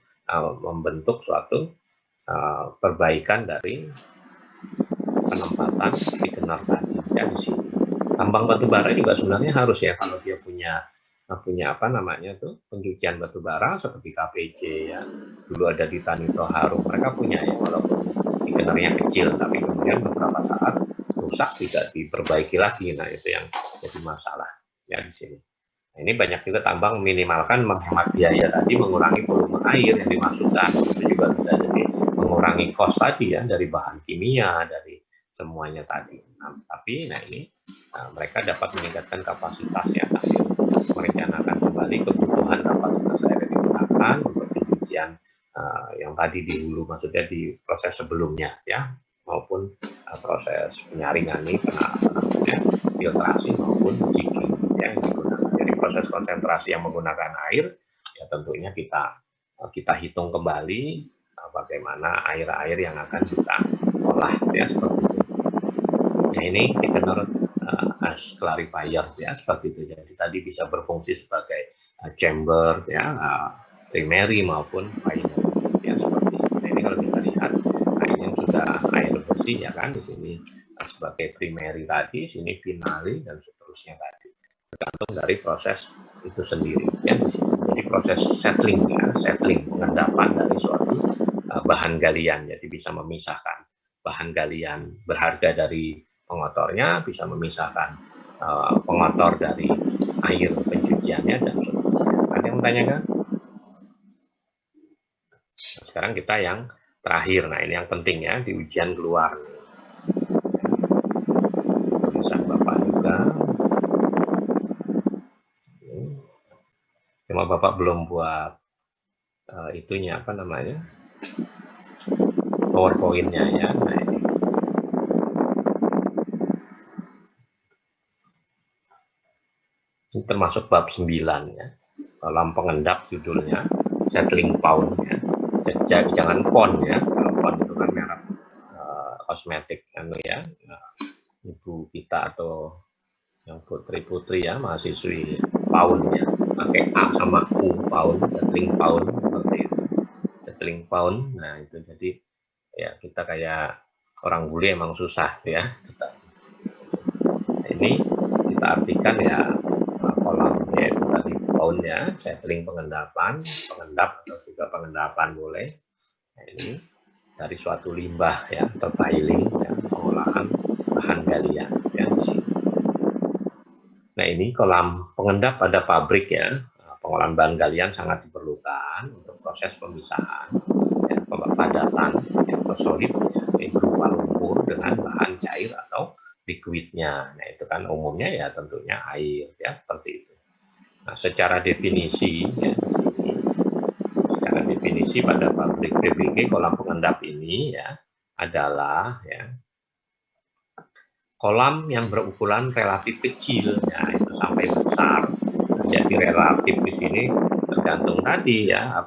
membentuk suatu perbaikan dari penempatan thickener tadi ya di sini. Tambang batu bara juga sebenarnya harus ya, kalau dia punya pencucian batu bara seperti KPC ya, dulu ada di Tanito Harum, mereka punya ya, walaupun thickenernya kecil, tapi kemudian beberapa saat rusak tidak diperbaiki lagi. Nah, itu yang jadi masalah ya di sini. Nah, ini banyak juga tambang minimalkan menghemat biaya tadi, mengurangi volume air yang dimasukkan, itu juga bisa jadi mengurangi cost tadi ya, dari bahan kimia, dari semuanya tadi. Nah, tapi ini mereka dapat meningkatkan kapasitas ya, sambil merencanakan kembali kebutuhan kapasitas air yang digunakan untuk pencucian yang tadi di hulu, maksudnya di proses sebelumnya ya, maupun proses penyaringan ini, filtrasi maupun jigging ya, yang digunakan. Jadi proses konsentrasi yang menggunakan air ya, tentunya kita hitung kembali bagaimana air-air yang akan kita olah ya, seperti itu. Nah, ini thickener as clarifier ya, seperti itu. Jadi tadi bisa berfungsi sebagai chamber ya, primary maupun primary ya, seperti itu. Nah, ini kalau kita lihat, ini sudah air bersih ya kan, di sini sebagai primary tadi, sini finale dan seterusnya tadi. Tergantung dari proses itu sendiri ya di sini. Jadi proses settling ya, pengendapan dari suatu bahan galian, jadi bisa memisahkan bahan galian berharga dari pengotornya, bisa memisahkan pengotor dari air pencuciannya dan seterusnya. Ada yang bertanyakan? Sekarang kita yang terakhir. Nah, ini yang penting ya, di ujian keluar. Tulisan Bapak juga. Cuma Bapak belum buat itunya PowerPoint-nya ya. Nah, ini termasuk bab 9 ya. Kolam pengendap judulnya, settling pound ya. Jadi jangan pon ya. Kalau pon itu kan merek kosmetik ya. Ibu kita atau yang putri-putri ya, mahasiswi pound ya, pakai A sama U, pound, settling pound, seperti itu, settling pound. Nah, itu jadi ya, kita kayak orang bule emang susah ya. Nah, ini kita artikan ya, kolamnya itu tadi pound ya, settling pengendapan, pengendap atau juga pengendapan boleh. Nah, ini dari suatu limbah ya, atau tiling ya, pengolahan bahan galian ya di sini. Nah, ini kolam pengendap pada pabrik ya, pengolahan bahan galian sangat diperlukan untuk proses pemisahan ya, padatan ya, atau solid ya, ini berupa lumpur dengan bahan cair atau liquidnya. Nah, itu kan umumnya ya tentunya air ya, seperti itu. Nah, secara definisi ya di sini, secara definisi pada pabrik PBG, kolam pengendap ini ya adalah ya kolam yang berukuran relatif kecil, ya itu sampai besar. Jadi relatif di sini tergantung tadi ya,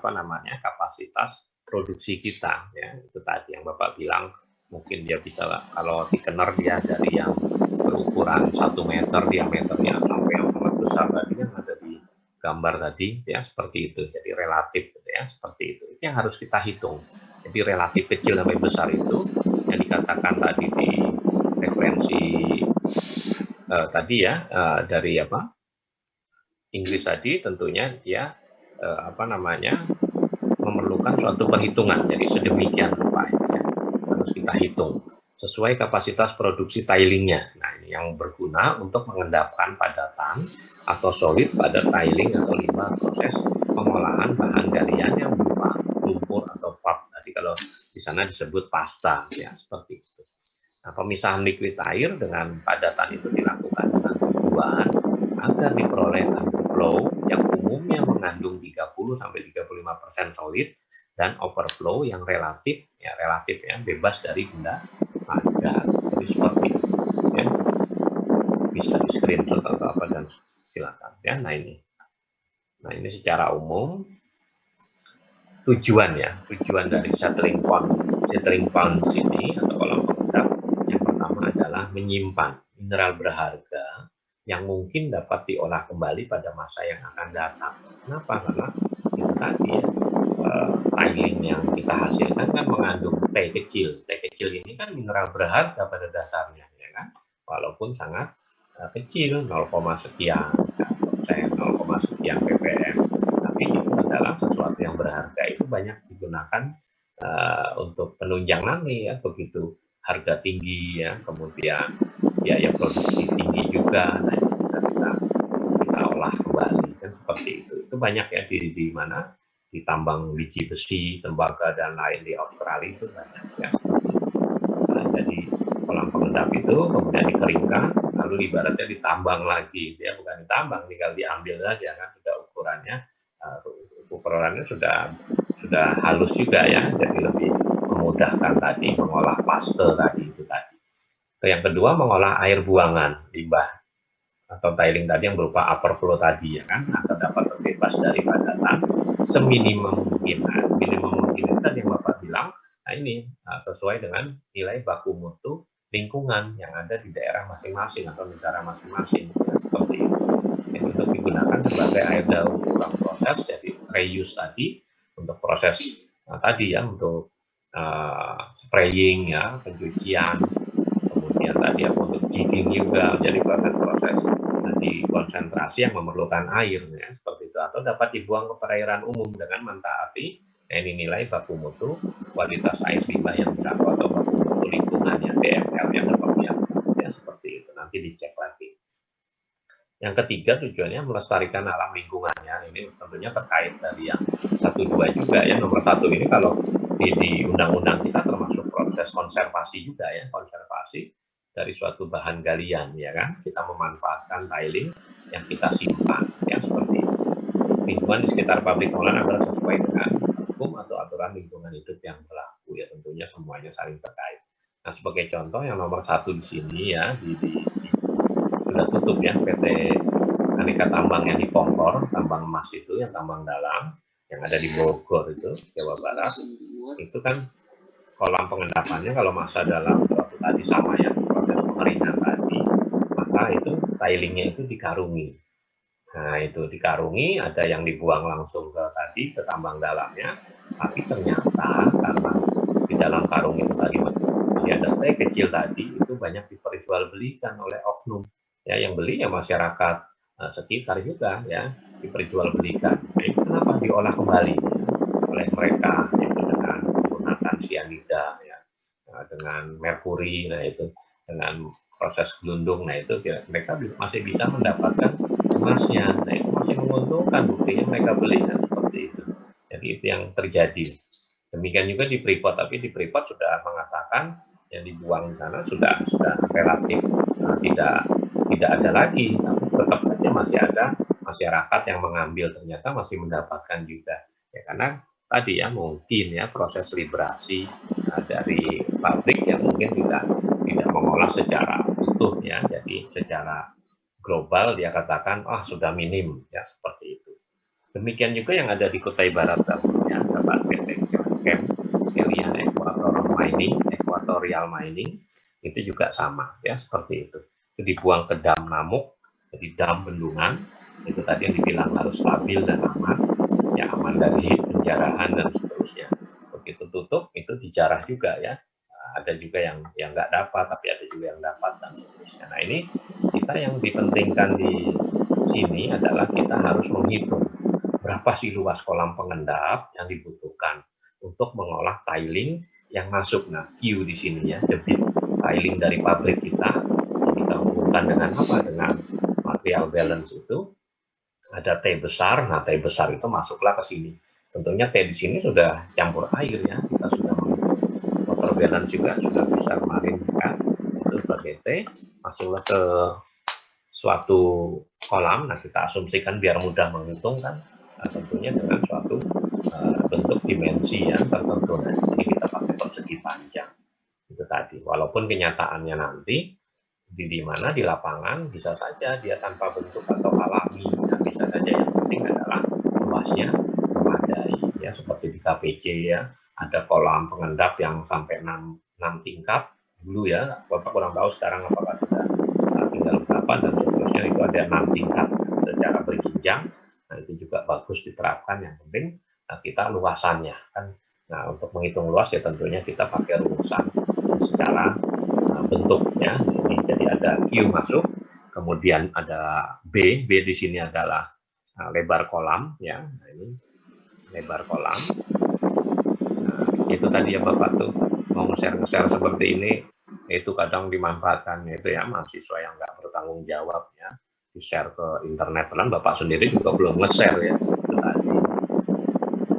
kapasitas produksi kita ya. Itu tadi yang Bapak bilang, mungkin dia bisa, kalau thickener dia dari yang berukuran 1 meter diameternya sampai yang sangat besar tadi yang ada di gambar tadi ya, seperti itu. Jadi relatif ya, seperti itu. Itu yang harus kita hitung. Jadi relatif kecil sampai besar itu yang dikatakan tadi di referensi tadi ya, dari Inggris tadi, tentunya dia memerlukan suatu perhitungan. Jadi sedemikian rupa ya, harus kita hitung. sesuai kapasitas produksi tilingnya. Nah, ini yang berguna untuk mengendapkan padatan atau solid pada tiling atau limbah proses pengolahan bahan galian yang berupa lumpur atau pulp. Tadi kalau di sana disebut pasta, ya seperti itu. Nah, pemisahan liquid air dengan padatan itu dilakukan dengan tujuan agar diperoleh underflow yang umumnya mengandung 30-35% solid dan overflow yang relatif ya bebas dari benda padat. Jadi seperti itu ya. Bisa di screenshot atau apa dan silakan ya. Nah ini secara umum tujuan dari settling pond sini atau kolam pengendap yang pertama adalah menyimpan mineral berharga yang mungkin dapat diolah kembali pada masa yang akan datang. Kenapa? Karena itu tadi ya, tiling yang kita hasilkan kan mengandung T kecil. T kecil ini kan mineral berharga pada dasarnya, ya kan? Walaupun sangat kecil, 0, sekian persen, 0, sekian ppm. Tapi itu adalah sesuatu yang berharga. Itu banyak digunakan untuk penunjang nanti ya, begitu harga tinggi ya, kemudian biaya produksi tinggi juga. Nah, itu bisa kita olah kembali kan seperti itu. Itu banyak ya di mana di tambang biji besi, tembaga dan lain di Australia itu banyak ya. Nah, jadi kolam pengendap itu kemudian dikeringkan, lalu ibaratnya ditambang lagi, dia bukan ditambang, tinggal diambil saja kan, sudah ukurannya sudah halus juga ya, jadi lebih memudahkan tadi mengolah paste tadi itu tadi. Yang kedua mengolah air buangan limbah atau tiling tadi yang berupa upper flow tadi ya kan, agar dapat terbebas dari padatan seminimum mungkin. Nah, minimum mungkin itu tadi yang Bapak bilang. Nah ini sesuai dengan nilai baku mutu lingkungan yang ada di daerah masing-masing atau negara masing-masing ya, seperti itu. Ini untuk digunakan sebagai air daur ulang proses, jadi reuse tadi untuk proses tadi ya, untuk spraying ya, pencucian, kemudian tadi untuk jigging juga, jadi proses-proses nanti konsentrasi yang memerlukan air ya, seperti itu, atau dapat dibuang ke perairan umum dengan mentaati ini nilai baku mutu kualitas air limbah yang berapa atau baku mutu lingkungannya DML-nya ya seperti itu, nanti dicek lagi. Yang ketiga tujuannya melestarikan alam lingkungannya. Ini tentunya terkait dari yang 1-2 juga ya. Nomor 1 ini kalau di undang-undang kita termasuk proses konservasi juga ya, konservasi dari suatu bahan galian ya kan. Kita memanfaatkan tiling yang kita simpan ya, seperti itu. Lingkungan di sekitar pabrik pengolahan adalah sesuai dengan hukum atau aturan lingkungan hidup yang berlaku ya, tentunya semuanya saling terkait. Nah, sebagai contoh yang nomor 1 di sini ya, sudah tutup ya PT Aneka Tambang yang di Pongkor, tambang emas itu yang tambang dalam yang ada di Bogor itu Jawa Barat, itu kan kolam pengendapannya kalau masa dalam waktu tadi sama ya, proses pengeringan tadi, maka itu tilingnya itu dikarungi. Nah itu dikarungi, ada yang dibuang langsung ke tadi ke tambang dalamnya, tapi ternyata karena di dalam karung itu tadi masih ada teh kecil tadi, itu banyak diperjualbelikan oleh oknum ya, yang beli ya masyarakat sekitar juga ya, diperjualbelikan. Nah itu kenapa diolah kembali ya, oleh mereka, yaitu dengan menggunakan cyanida ya, dengan merkuri, nah itu dengan proses gelundung, nah itu mereka masih bisa mendapatkan emasnya. Nah itu masih menguntungkan, buktinya mereka beli kan seperti itu. Jadi itu yang terjadi. Demikian juga di Freeport, tapi di Freeport sudah mengatakan yang dibuang di sana sudah relatif tidak ada lagi, tapi tetap saja masih ada masyarakat yang mengambil, ternyata masih mendapatkan juga ya, karena tadi ya mungkin ya proses liberasi dari pabrik yang mungkin tidak mengolah secara utuh ya, jadi secara global dia katakan sudah minim ya, seperti itu. Demikian juga yang ada di Kutai Barat dahulunya, dapat PT Chem Elian Equatorial Mining itu juga sama ya, seperti itu. Itu dibuang ke dam Namuk, jadi dam bendungan, itu tadi yang dibilang harus stabil dan aman ya, aman dari penjarahan dan seterusnya. Begitu tutup itu dijarah juga ya, ada juga yang nggak dapat, tapi ada juga yang dapat dan seterusnya. Nah ini kita yang dipentingkan di sini adalah kita harus menghitung berapa sih luas kolam pengendap yang dibutuhkan untuk mengolah tiling yang masuk. Nah, Q di sini ya, debit profiling dari pabrik kita hubungkan dengan apa? Dengan material balance itu ada T besar. Nah, T besar itu masuklah ke sini. Tentunya T di sini sudah campur air ya. Kita sudah water balance juga sudah bisa kemarin kan. Itu sebagai T masuklah ke suatu kolam. Nah, kita asumsikan biar mudah menghitung kan. Nah, tentunya dengan suatu bentuk dimensi yang tertentu. Nah, di sini kita pakai persegi panjang. Itu tadi. Walaupun kenyataannya nanti di mana di lapangan bisa saja dia tanpa bentuk atau alami, nah, bisa saja yang penting adalah luasnya memadai ya, seperti di KPC ya, ada kolam pengendap yang sampai 6 tingkat dulu ya, Bapak kurang tahu sekarang apakah sudah tinggal berapa dan seterusnya, itu ada 6 tingkat secara berjenjang. Nah, itu juga bagus diterapkan, yang penting kita luasannya kan. Nah, untuk menghitung luas ya tentunya kita pakai rumusan secara bentuknya. Jadi ada Q masuk, kemudian ada B di sini adalah lebar kolam ya. Nah, ini lebar kolam. Nah, itu tadi ya Bapak tuh mau nge-share seperti ini, itu kadang dimanfaatkan itu ya mahasiswa yang nggak bertanggung jawab ya, di-share ke internet. Padahal Bapak sendiri juga belum nge-share ya. Itu tadi.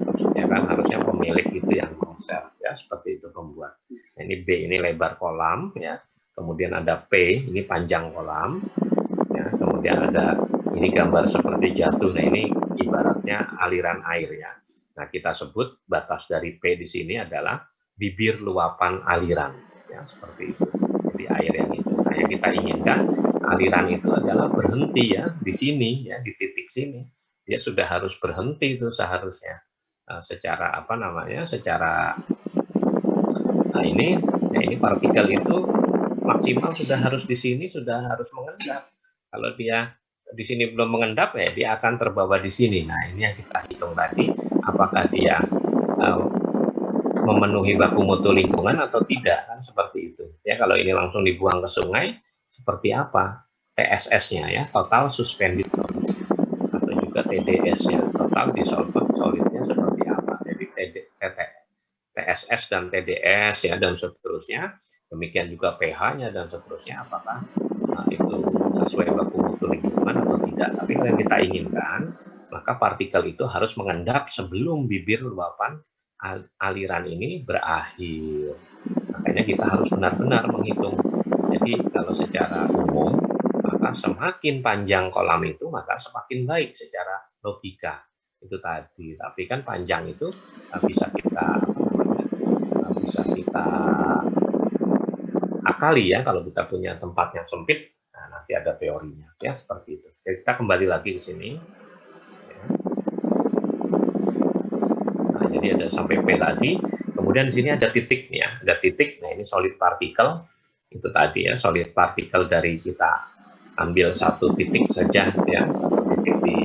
Maksudnya kan harusnya pemilik itu yang nge-share ya, seperti itu pembuat. Nah, ini B ini lebar kolam ya. Kemudian ada P, ini panjang kolam, ya. Kemudian ada ini gambar seperti jatuh. Nah, ini ibaratnya aliran air ya. Nah, kita sebut batas dari P di sini adalah bibir luapan aliran, ya seperti itu. Jadi air yang itu. Nah, yang kita inginkan aliran itu adalah berhenti ya di sini ya, di titik sini. Dia sudah harus berhenti itu seharusnya. Secara apa namanya? Secara ini partikel itu maksimal sudah harus di sini, sudah harus mengendap. Kalau dia di sini belum mengendap ya dia akan terbawa di sini. Nah, ini yang kita hitung tadi, apakah dia memenuhi baku mutu lingkungan atau tidak, kan seperti itu. Ya, kalau ini langsung dibuang ke sungai, seperti apa? TSS-nya ya, total suspended solid, atau juga TDS-nya, total dissolved solidnya seperti apa. Jadi TSS dan TDS ya dan seterusnya. Demikian juga pH-nya dan seterusnya, apakah itu sesuai baku mutu lingkungan atau tidak. Tapi kalau yang kita inginkan, maka partikel itu harus mengendap sebelum bibir luapan aliran ini berakhir. Makanya kita harus benar-benar menghitung. Jadi kalau secara umum, maka semakin panjang kolam itu, maka semakin baik secara logika. Itu tadi. Tapi kan panjang itu bisa kita akali ya, kalau kita punya tempat yang sempit. Nah, nanti ada teorinya ya, seperti itu. Jadi kita kembali lagi ke sini ya. Nah, jadi ada sampai P tadi, kemudian di sini ada titik ya, ada titik. Nah, ini solid particle itu tadi ya, solid particle dari kita ambil satu titik saja ya, satu titik di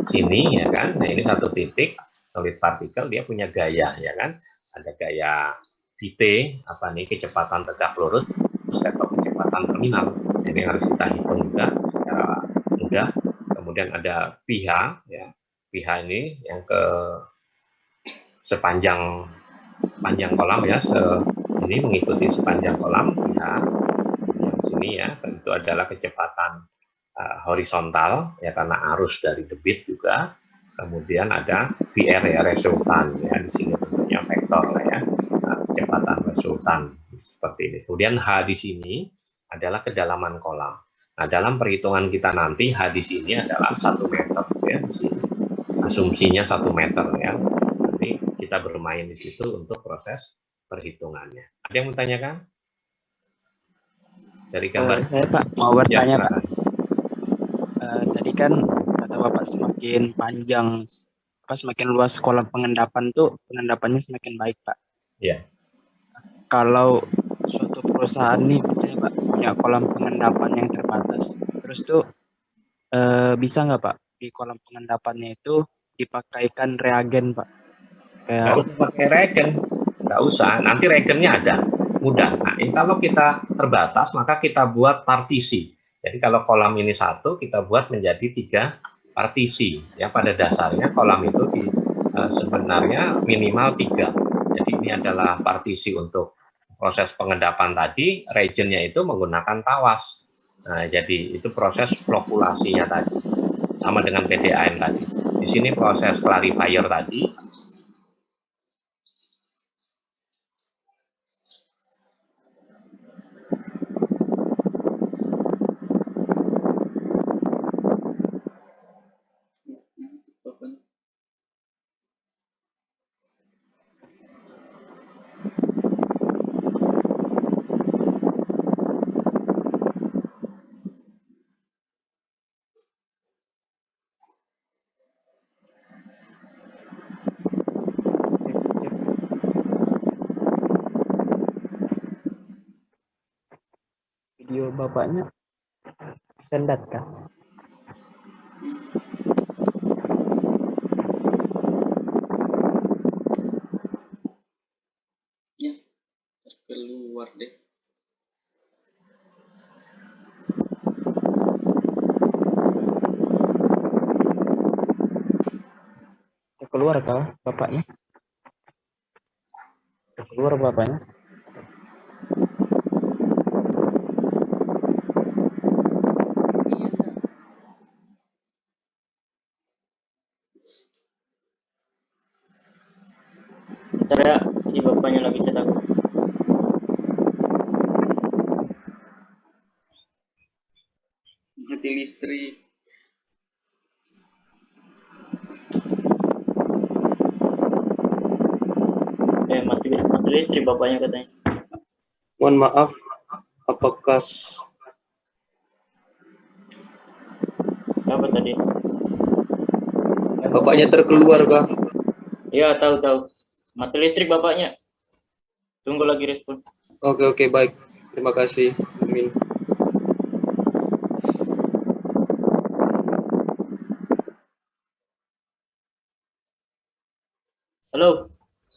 sini ya kan. Nah, ini satu titik solid particle, dia punya gaya ya kan, ada gaya VT, apa nih, kecepatan tegak lurus atau kecepatan terminal. Ini harus kita hitung juga secara mudah. Kemudian ada pH ya, pH ini yang ke sepanjang kolam ya, ini mengikuti sepanjang kolam pH yang sini ya, itu adalah kecepatan horizontal ya, karena arus dari debit juga. Kemudian ada PR ya, resultan ya, di sini tentunya vektor lah ya, kecepatan resultan seperti ini. Kemudian H di sini adalah kedalaman kolam. Nah, dalam perhitungan kita nanti H di sini adalah 1 meter ya, di sini asumsinya 1 meter ya. Nanti kita bermain di situ untuk proses perhitungannya. Ada yang mau tanyakan dari gambar? Saya Pak mau bertanya ya, Pak. Tadi kan kata Bapak semakin panjang, semakin luas kolam pengendapan tuh pengendapannya semakin baik Pak. Iya. Kalau suatu perusahaan nih misalnya Pak punya kolam pengendapan yang terbatas, terus tuh bisa nggak Pak di kolam pengendapannya itu dipakaikan reagen Pak? Nggak usah pakai regen, nggak usah. Nanti regennya ada, mudah. Nah, ini kalau kita terbatas maka kita buat partisi. Jadi kalau kolam ini 1, kita buat menjadi 3 partisi. Ya, pada dasarnya kolam itu sebenarnya minimal 3. Jadi ini adalah partisi untuk proses pengendapan tadi reagentnya itu menggunakan tawas. Nah, jadi itu proses flokulasinya tadi. Sama dengan PDAM tadi. Di sini proses clarifier tadi. Video bapaknya sendat kah? Ya, keluar deh. Keluar kah bapaknya? Keluar bapaknya? Iya, Sa. Bentar ya, si bapaknya lagi sedang. Mati listrik. Mati listrik bapaknya katanya. Mohon maaf, apakah Apa tadi? bapaknya terkeluar kah? Ya, tahu. Mati listrik bapaknya. Tunggu lagi respon. Oke, baik. Terima kasih. Amin. Halo,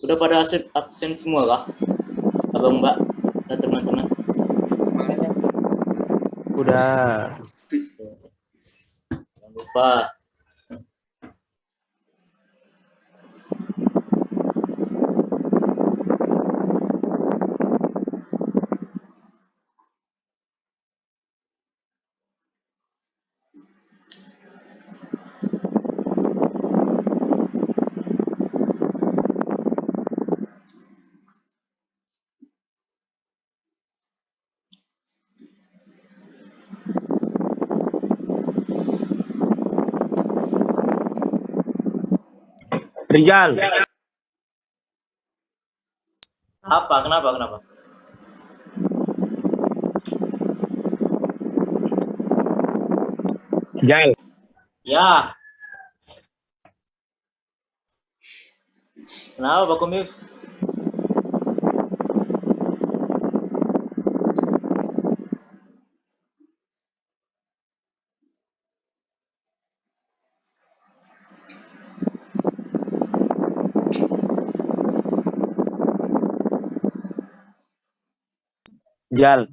udah pada absen semua kah? Abang Mbak dan teman-teman. Udah. Jangan lupa. Rizal, Apa? Kenapa? Jal, Ya. Kenapa Pak Komius? Jal,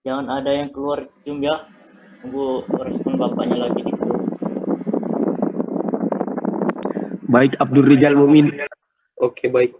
Jangan ada yang keluar Zoom ya. Tunggu respon bapaknya lagi di grup. baik Abdul Rizal Mumin. Oke, baik.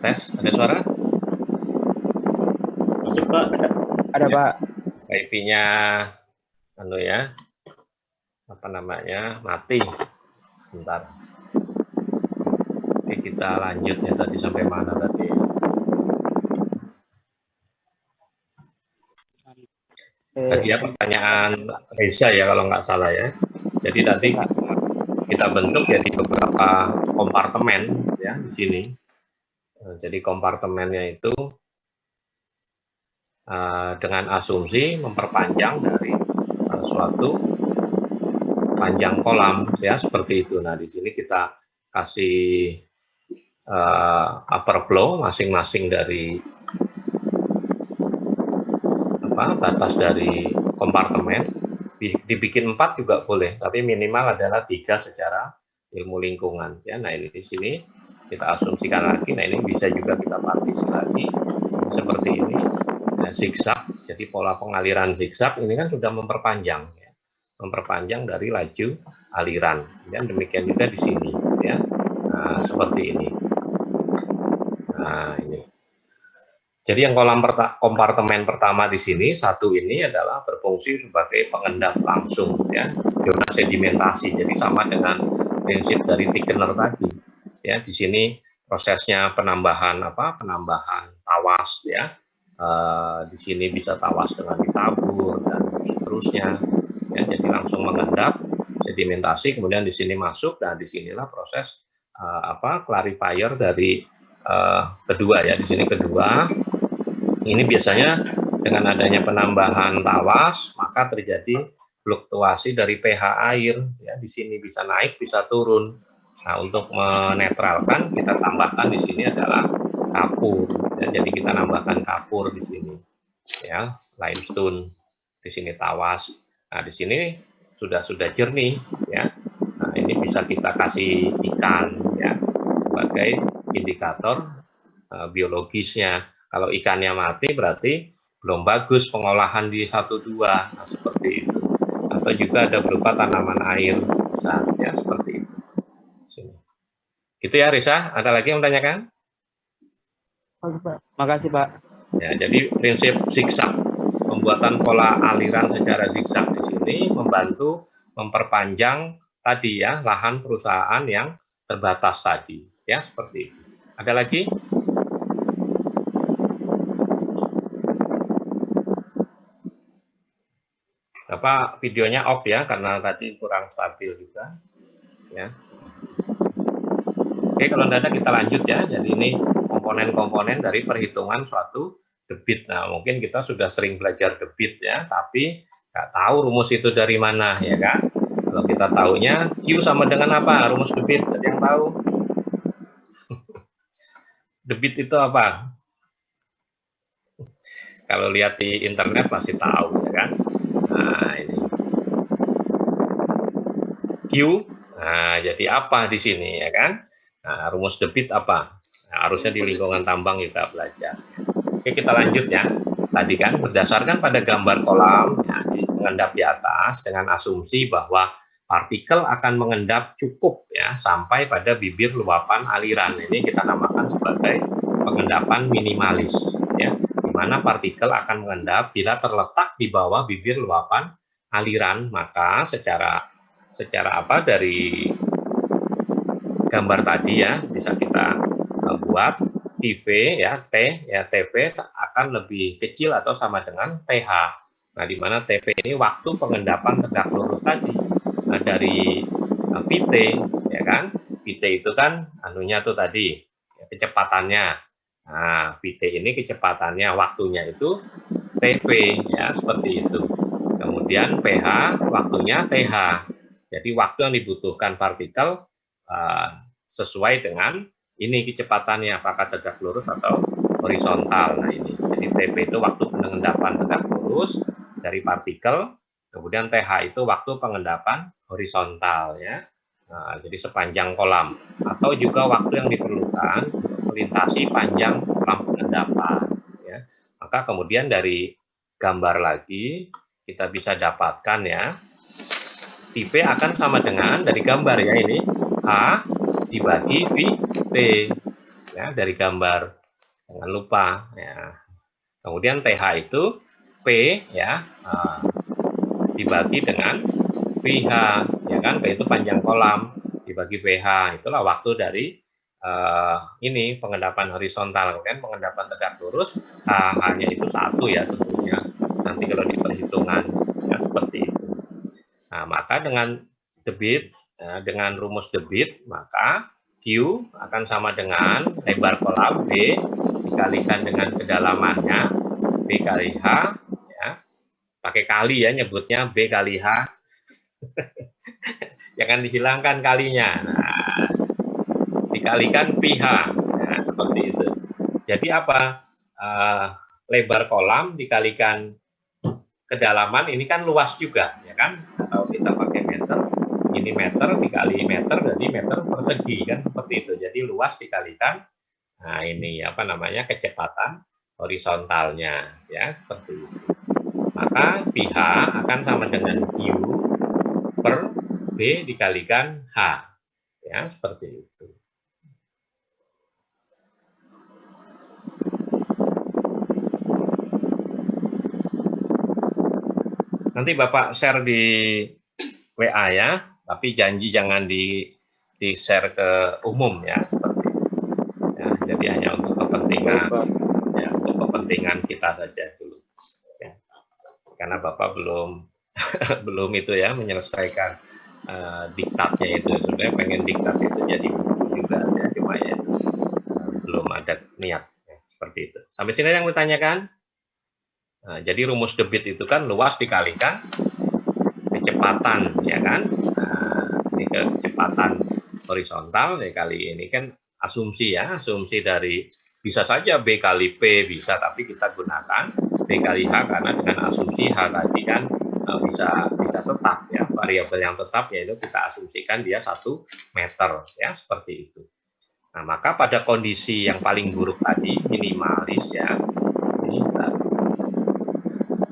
tes, ada suara? Masuk Pak. Ada Pak. IP-nya anu ya, apa namanya, mati. Sebentar. Oke, kita lanjut ya, tadi sampai mana tadi? Tadi ya pertanyaan Reza ya kalau nggak salah ya. Jadi nanti kita bentuk jadi beberapa kompartemen ya di sini. Jadi kompartemennya itu dengan asumsi memperpanjang dari suatu panjang kolam ya seperti itu. Nah di sini kita kasih upper flow masing-masing dari batas dari kompartemen. Dibikin 4 juga boleh, tapi minimal adalah 3 secara ilmu lingkungan ya. Nah ini di sini kita asumsikan lagi. Nah ini bisa juga kita partisi lagi seperti ini ya, zigzag. Jadi pola pengaliran zigzag ini kan sudah memperpanjang ya, memperpanjang dari laju aliran dan demikian juga di sini ya. Nah seperti ini. Nah ini. Jadi yang kompartemen pertama di sini, satu ini adalah berfungsi sebagai pengendap langsung ya, zona sedimentasi. Jadi sama dengan prinsip dari thickener tadi. Ya, di sini prosesnya penambahan penambahan tawas ya. Di sini bisa tawas dengan ditabur dan seterusnya. Ya, jadi langsung mengendap sedimentasi, kemudian di sini masuk. Dan disinilah proses clarifier dari kedua ya. Di sini kedua. Ini biasanya dengan adanya penambahan tawas, maka terjadi fluktuasi dari pH air. Ya, di sini bisa naik, bisa turun. Nah, untuk menetralkan, kita tambahkan di sini adalah kapur. Ya, jadi kita nambahkan kapur di sini. Ya, limestone. Di sini tawas. Nah, di sini sudah jernih. Ya. Nah, ini bisa kita kasih ikan ya sebagai indikator biologisnya. Kalau ikannya mati berarti belum bagus pengolahan di 1-2, nah seperti itu. Atau juga ada berupa tanaman air bisa ya seperti itu. Sini. Gitu ya Risa, ada lagi yang menanyakan? Makasih Pak. Ya, jadi prinsip zigzag, pembuatan pola aliran secara zigzag di sini membantu memperpanjang tadi ya lahan perusahaan yang terbatas tadi ya seperti itu. Ada lagi? Videonya off ya karena tadi kurang stabil juga ya. Oke, kalau tidak ada kita lanjut ya. Jadi ini komponen-komponen dari perhitungan suatu debit. Nah mungkin kita sudah sering belajar debit ya, tapi nggak tahu rumus itu dari mana ya kan. Kalau kita tahunya Q sama dengan apa rumus debit, ada yang tahu? Debit itu apa? Kalau lihat di internet pasti tahu ya kan. Nah ini Q. Nah, jadi apa di sini ya kan? Nah, rumus debit apa? Nah, harusnya di lingkungan tambang juga belajar. Oke, kita lanjut ya. Tadi kan berdasarkan pada gambar kolam ya, mengendap di atas dengan asumsi bahwa partikel akan mengendap cukup ya sampai pada bibir luapan aliran. Ini kita namakan sebagai pengendapan minimalis ya, di mana partikel akan mengendap bila terletak di bawah bibir luapan aliran, maka secara dari gambar tadi ya bisa kita buat TV ya T ya TP akan lebih kecil atau sama dengan TH. Nah di mana TP ini waktu pengendapan tegak lurus tadi. Nah dari PT ya kan, PT itu kan anunya tuh tadi ya, kecepatannya. Nah PT ini kecepatannya, waktunya itu TP ya seperti itu. Kemudian PH waktunya TH. Jadi waktu yang dibutuhkan partikel sesuai dengan ini kecepatannya, apakah tegak lurus atau horizontal. Nah ini, jadi TP itu waktu pengendapan tegak lurus dari partikel, kemudian TH itu waktu pengendapan horizontal ya. Nah, jadi sepanjang kolam, atau juga waktu yang diperlukan untuk melintasi panjang kolam pengendapan. Ya. Maka kemudian dari gambar lagi kita bisa dapatkan ya. P akan sama dengan dari gambar ya ini H dibagi V T ya dari gambar. Jangan lupa ya. Kemudian TH itu P ya dibagi dengan PH ya kan, P itu panjang kolam dibagi PH, itulah waktu dari ini pengendapan horizontal. Kemudian pengendapan tegak lurus H-nya itu 1 ya tentunya nanti kalau di perhitungan ya seperti itu. Nah, maka dengan debit dengan rumus debit maka Q akan sama dengan lebar kolam B dikalikan dengan kedalamannya B kali H ya. Pakai kali ya nyebutnya B kali H. Jangan dihilangkan kalinya. Nah, dikalikan pH. Nah, seperti itu. Jadi apa? Lebar kolam dikalikan kedalaman ini kan luas juga ya kan? Kalau kita pakai meter, ini meter dikali meter jadi meter persegi kan seperti itu. Jadi luas dikalikan nah ini apa namanya kecepatan horizontalnya ya seperti itu. Maka pH akan sama dengan Q per B dikalikan H ya seperti itu. Nanti Bapak share di WA ya, tapi janji jangan di share ke umum ya seperti itu. Ya, jadi hanya untuk kepentingan ya, untuk kepentingan kita saja dulu. Ya. Karena Bapak belum belum itu ya menyelesaikan diktatnya itu. Sebenarnya pengen diktat itu jadi buku juga ya, cuma ya itu belum ada niat ya, seperti itu. Sampai sini yang ditanyakan? Nah, jadi rumus debit itu kan luas dikalikan kecepatan ya kan. Nah, ini kecepatan horizontal ya, kali ini kan asumsi ya, asumsi dari bisa saja B kali P bisa, tapi kita gunakan B kali H karena dengan asumsi H tadi kan bisa tetap ya, variabel yang tetap yaitu kita asumsikan dia 1 meter ya seperti itu. Nah, maka pada kondisi yang paling buruk tadi minimalis ya.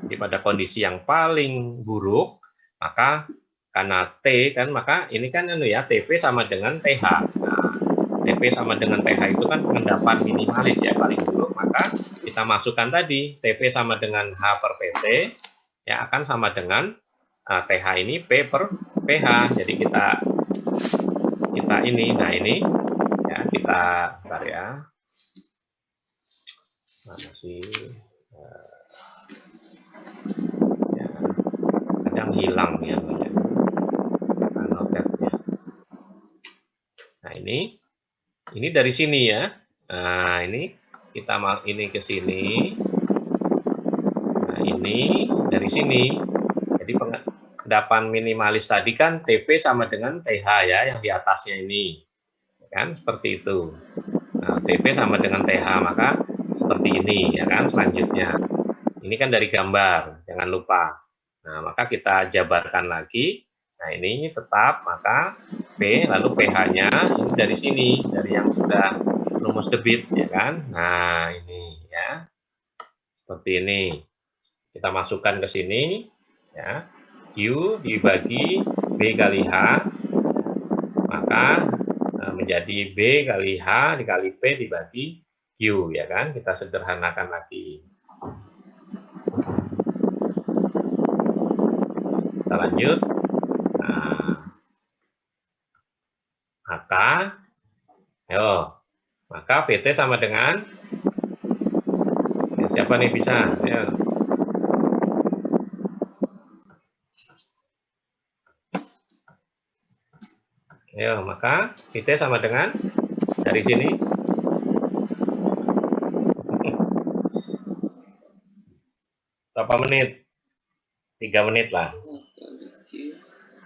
Jadi pada kondisi yang paling buruk maka karena T kan maka ini kan ya TP sama dengan TH. Nah, TP sama dengan TH itu kan pengendapan minimalis ya paling buruk, maka kita masukkan tadi TP sama dengan H per PT ya akan sama dengan TH ini P per PH. Jadi kita ini, nah ini ya kita bentar ya. Mana sih? Ya, kadang hilang ya notetnya. Nah ini dari sini ya. Nah ini kita mau ini ke sini. Nah ini dari sini. Jadi pengendapan minimalis tadi kan TP sama dengan TH ya yang di atasnya ini. Kan seperti itu. Nah, TP sama dengan TH maka seperti ini ya kan selanjutnya. Ini kan dari gambar, jangan lupa. Nah, maka kita jabarkan lagi. Nah, ini tetap maka P lalu pH-nya ini dari sini, dari yang sudah rumus debit ya kan. Nah, ini ya. Seperti ini. Kita masukkan ke sini ya. Q dibagi B kali H maka menjadi B kali H dikali P dibagi Q ya kan. Kita sederhanakan lagi. Kita lanjut. Nah, maka PT sama dengan ya, siapa nih bisa? Ya. Maka PT sama dengan dari sini berapa menit? 3 menit lah.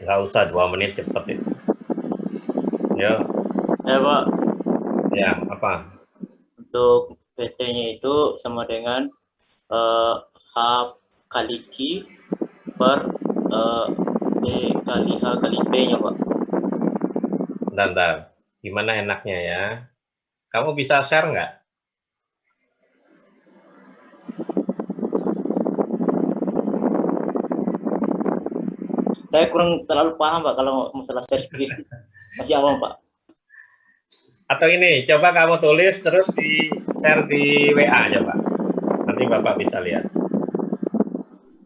Nggak usah 2 menit cepet itu. Ya. Ya Pak, Ya, apa? untuk PT-nya itu sama dengan H kali Q per B kali H kali P-nya Pak. Bentar. Gimana enaknya ya? Kamu bisa share nggak? Saya kurang terlalu paham Pak kalau masalah share screen. Masih awam Pak. Atau ini, coba kamu tulis terus di share di WA coba. Nanti Bapak bisa lihat.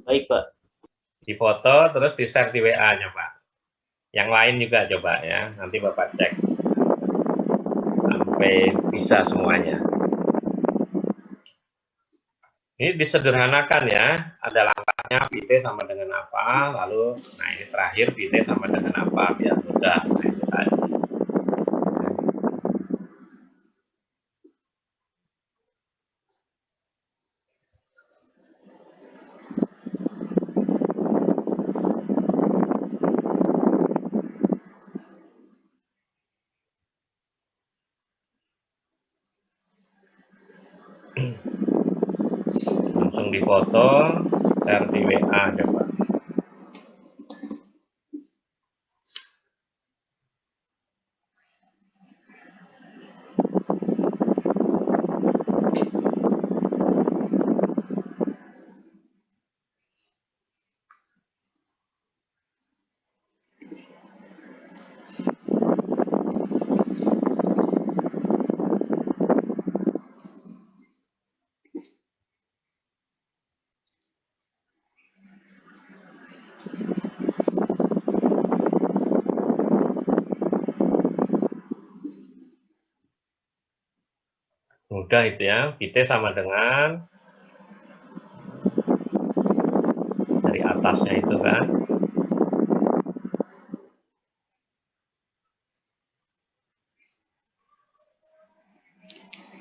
Baik, Pak. Di foto terus di share di WA-nya, Pak. Yang lain juga coba ya. Nanti Bapak cek sampai bisa semuanya. Ini disederhanakan ya. Ada langkahnya PT sama dengan apa, lalu nah ini terakhir PT sama dengan apa biar mudah. Nah, itu tadi. Langsung difoto, share di WA coba. Mudah itu ya, PT sama dengan dari atasnya itu kan.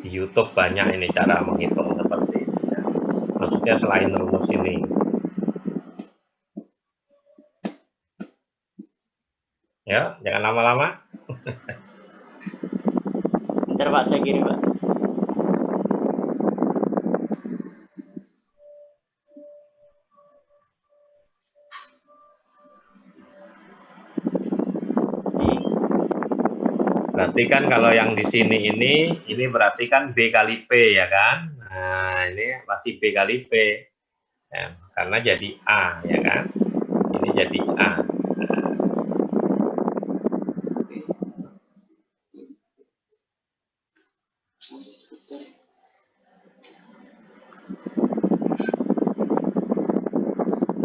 Di YouTube banyak ini cara menghitung seperti ini ya. Maksudnya selain rumus ini. Ya, jangan lama-lama. Bentar, Pak, saya kirim, Pak. Berarti kan kalau yang di sini ini berarti kan B kali P ya kan? Nah, ini masih B kali P. Ya, karena jadi A ya kan? Sini jadi A.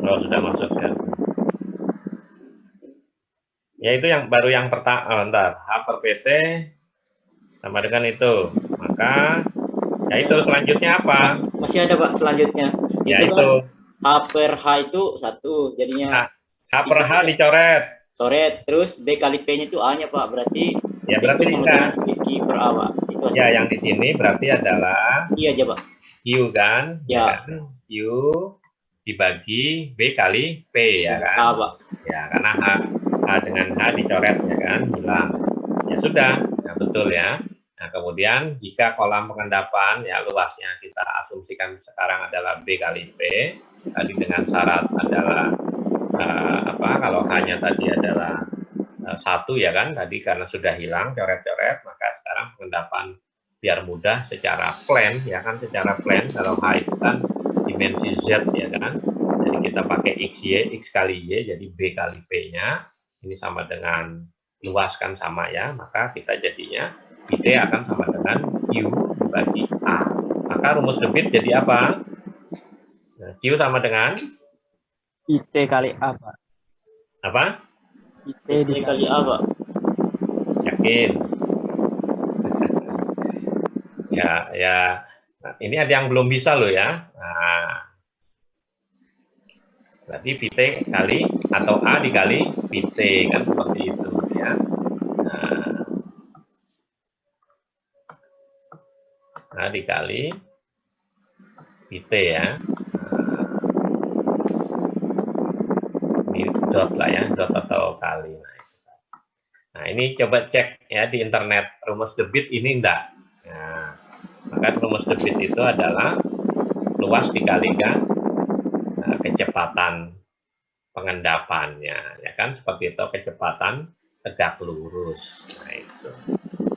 Oh, sudah masuk ya. Ya itu yang baru yang pertama, bentar. H per PT sama dengan itu. Maka ya itu selanjutnya apa? Masih ada, Pak, selanjutnya. Ya Itu itu kan H per H itu 1, jadinya H per H dicoret. coret. Terus B kali P-nya itu A-nya, Pak. Berarti Ya berarti itu sama bisa. dengan Q per A, Pak. Itu Ya hasilnya. yang di sini berarti adalah Iya aja, Pak. Q kan? Ya. Kan? Q dibagi B kali P ya kan? A, Pak. Ya karena H dengan H dicoret ya kan, hilang. Ya sudah, ya betul ya. Nah kemudian jika kolam pengendapan ya luasnya kita asumsikan sekarang adalah B kali P, tadi dengan syarat adalah kalau hanya tadi adalah 1 ya kan, tadi karena sudah hilang coret-coret, maka sekarang pengendapan biar mudah secara plan ya kan, secara plan kalau H itu kan dimensi Z ya kan, jadi kita pakai X kali Y, jadi B kali P-nya ini sama dengan luas kan sama ya, maka kita jadinya PT akan sama dengan Q dibagi A. Maka rumus debit jadi apa? Nah, Q sama dengan IT kali A, Pak. apa? IT B kali A, Pak. Yakin? ya. Nah, ini ada yang belum bisa loh ya. Nah, berarti PT kali atau A dikali PT kan seperti itu ya. Nah, A dikali PT ya. Ini dot lah ya, dot atau kali. Nah, ini coba cek ya di internet rumus debit ini enggak. Nah, maka rumus debit itu adalah luas dikalikan kecepatan pengendapannya, ya kan seperti itu, kecepatan tegak lurus. Nah itu.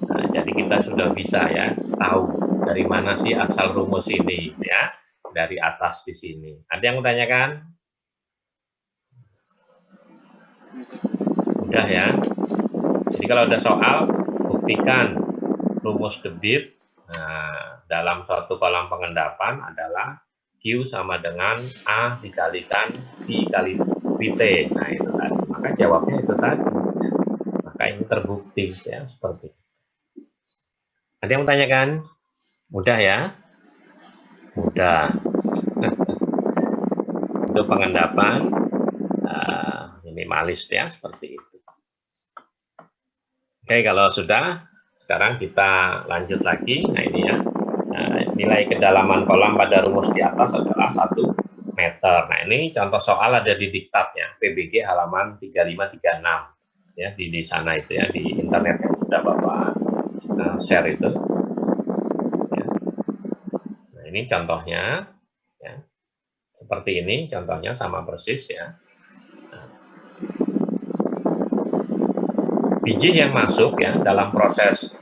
Nah, jadi kita sudah bisa ya tahu dari mana sih asal rumus ini ya, dari atas di sini. Ada yang menanyakan? Udah ya. Jadi kalau ada soal buktikan rumus debit. Nah, dalam suatu kolam pengendapan adalah Q sama dengan A dikalikan T kali VT. Nah, itu tadi. Maka jawabnya itu tadi. Maka ini terbukti ya, seperti itu. Ada yang tanyakan? Mudah ya? Mudah. Untuk pengendapan minimalis ya, seperti itu. Oke, kalau sudah, sekarang kita lanjut lagi. Nah, ini ya. Nilai kedalaman kolam pada rumus di atas adalah 1 meter. Nah, ini contoh soal ada di diktatnya, PBG halaman 3536. Ya, di sana itu ya, di internet yang sudah Bapak share itu. Ya. Nah, ini contohnya. Ya. Seperti ini, contohnya sama persis ya. Biji yang masuk ya dalam proses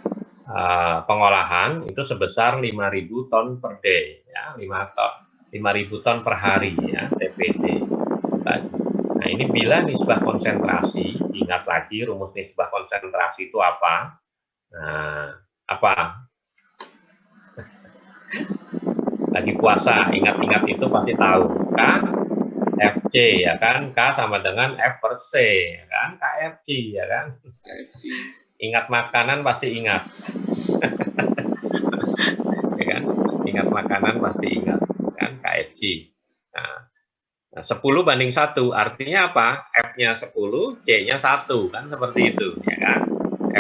pengolahan itu sebesar 5.000 ton per day ya, 5.000 ton per hari ya, TPD tadi. Nah, ini bila nisbah konsentrasi, ingat lagi rumus nisbah konsentrasi itu apa? Nah, apa? Lagi puasa, ingat-ingat itu pasti tahu. K FC ya kan, K sama dengan F per C ya kan, KFC ya kan. KFC. Ingat makanan pasti ingat. Ya kan? Ingat makanan pasti ingat kan, KFC. Nah, 10 banding 1 artinya apa? F-nya 10, C-nya 1 kan, seperti itu ya kan.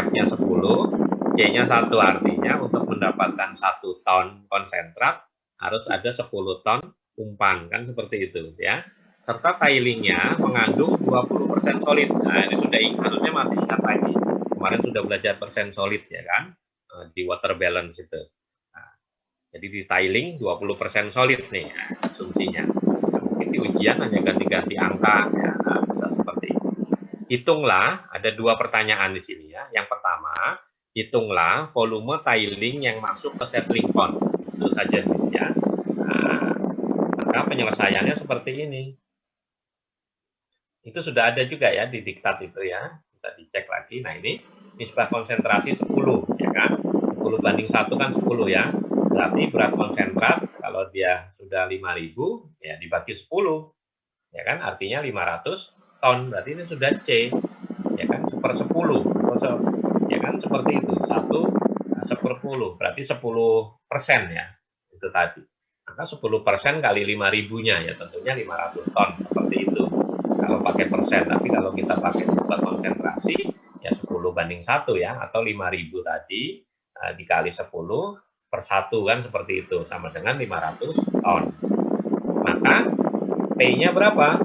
F-nya 10, C-nya 1 artinya untuk mendapatkan 1 ton konsentrat harus ada 10 ton umpan kan, seperti itu ya. Serta tilingnya mengandung 20% solid. Nah, ini sudah harusnya masih ingat lagi. Kemarin sudah belajar persen solid ya kan, di water balance itu. Nah, jadi di tiling 20% solid nih ya, asumsinya. Nah, mungkin di ujian hanya ganti-ganti angka ya, nah, bisa seperti itu. Hitunglah, ada 2 pertanyaan di sini ya. Yang pertama, hitunglah volume tiling yang masuk ke settling pond. Itu saja ya. Nah, maka penyelesaiannya seperti ini. Itu sudah ada juga ya di diktat itu ya, bisa dicek lagi. Nah, ini nisbah konsentrasi 10 ya kan, 10 banding 1 kan 10 ya, berarti berat konsentrat kalau dia sudah 5.000 ya dibagi 10 ya kan, artinya 500 ton, berarti ini sudah C ya kan, 1/10 ya kan, seperti itu, 1/10 berarti 10% ya, itu tadi. Maka 10% kali 5.000-nya ya tentunya 500 ton, seperti itu kalau pakai persen. Tapi kalau kita pakai nisbah konsentrasi ya 10 banding 1 ya, atau 5.000 tadi dikali 10 per 1 kan, seperti itu, sama dengan 500 ton. Maka T-nya berapa?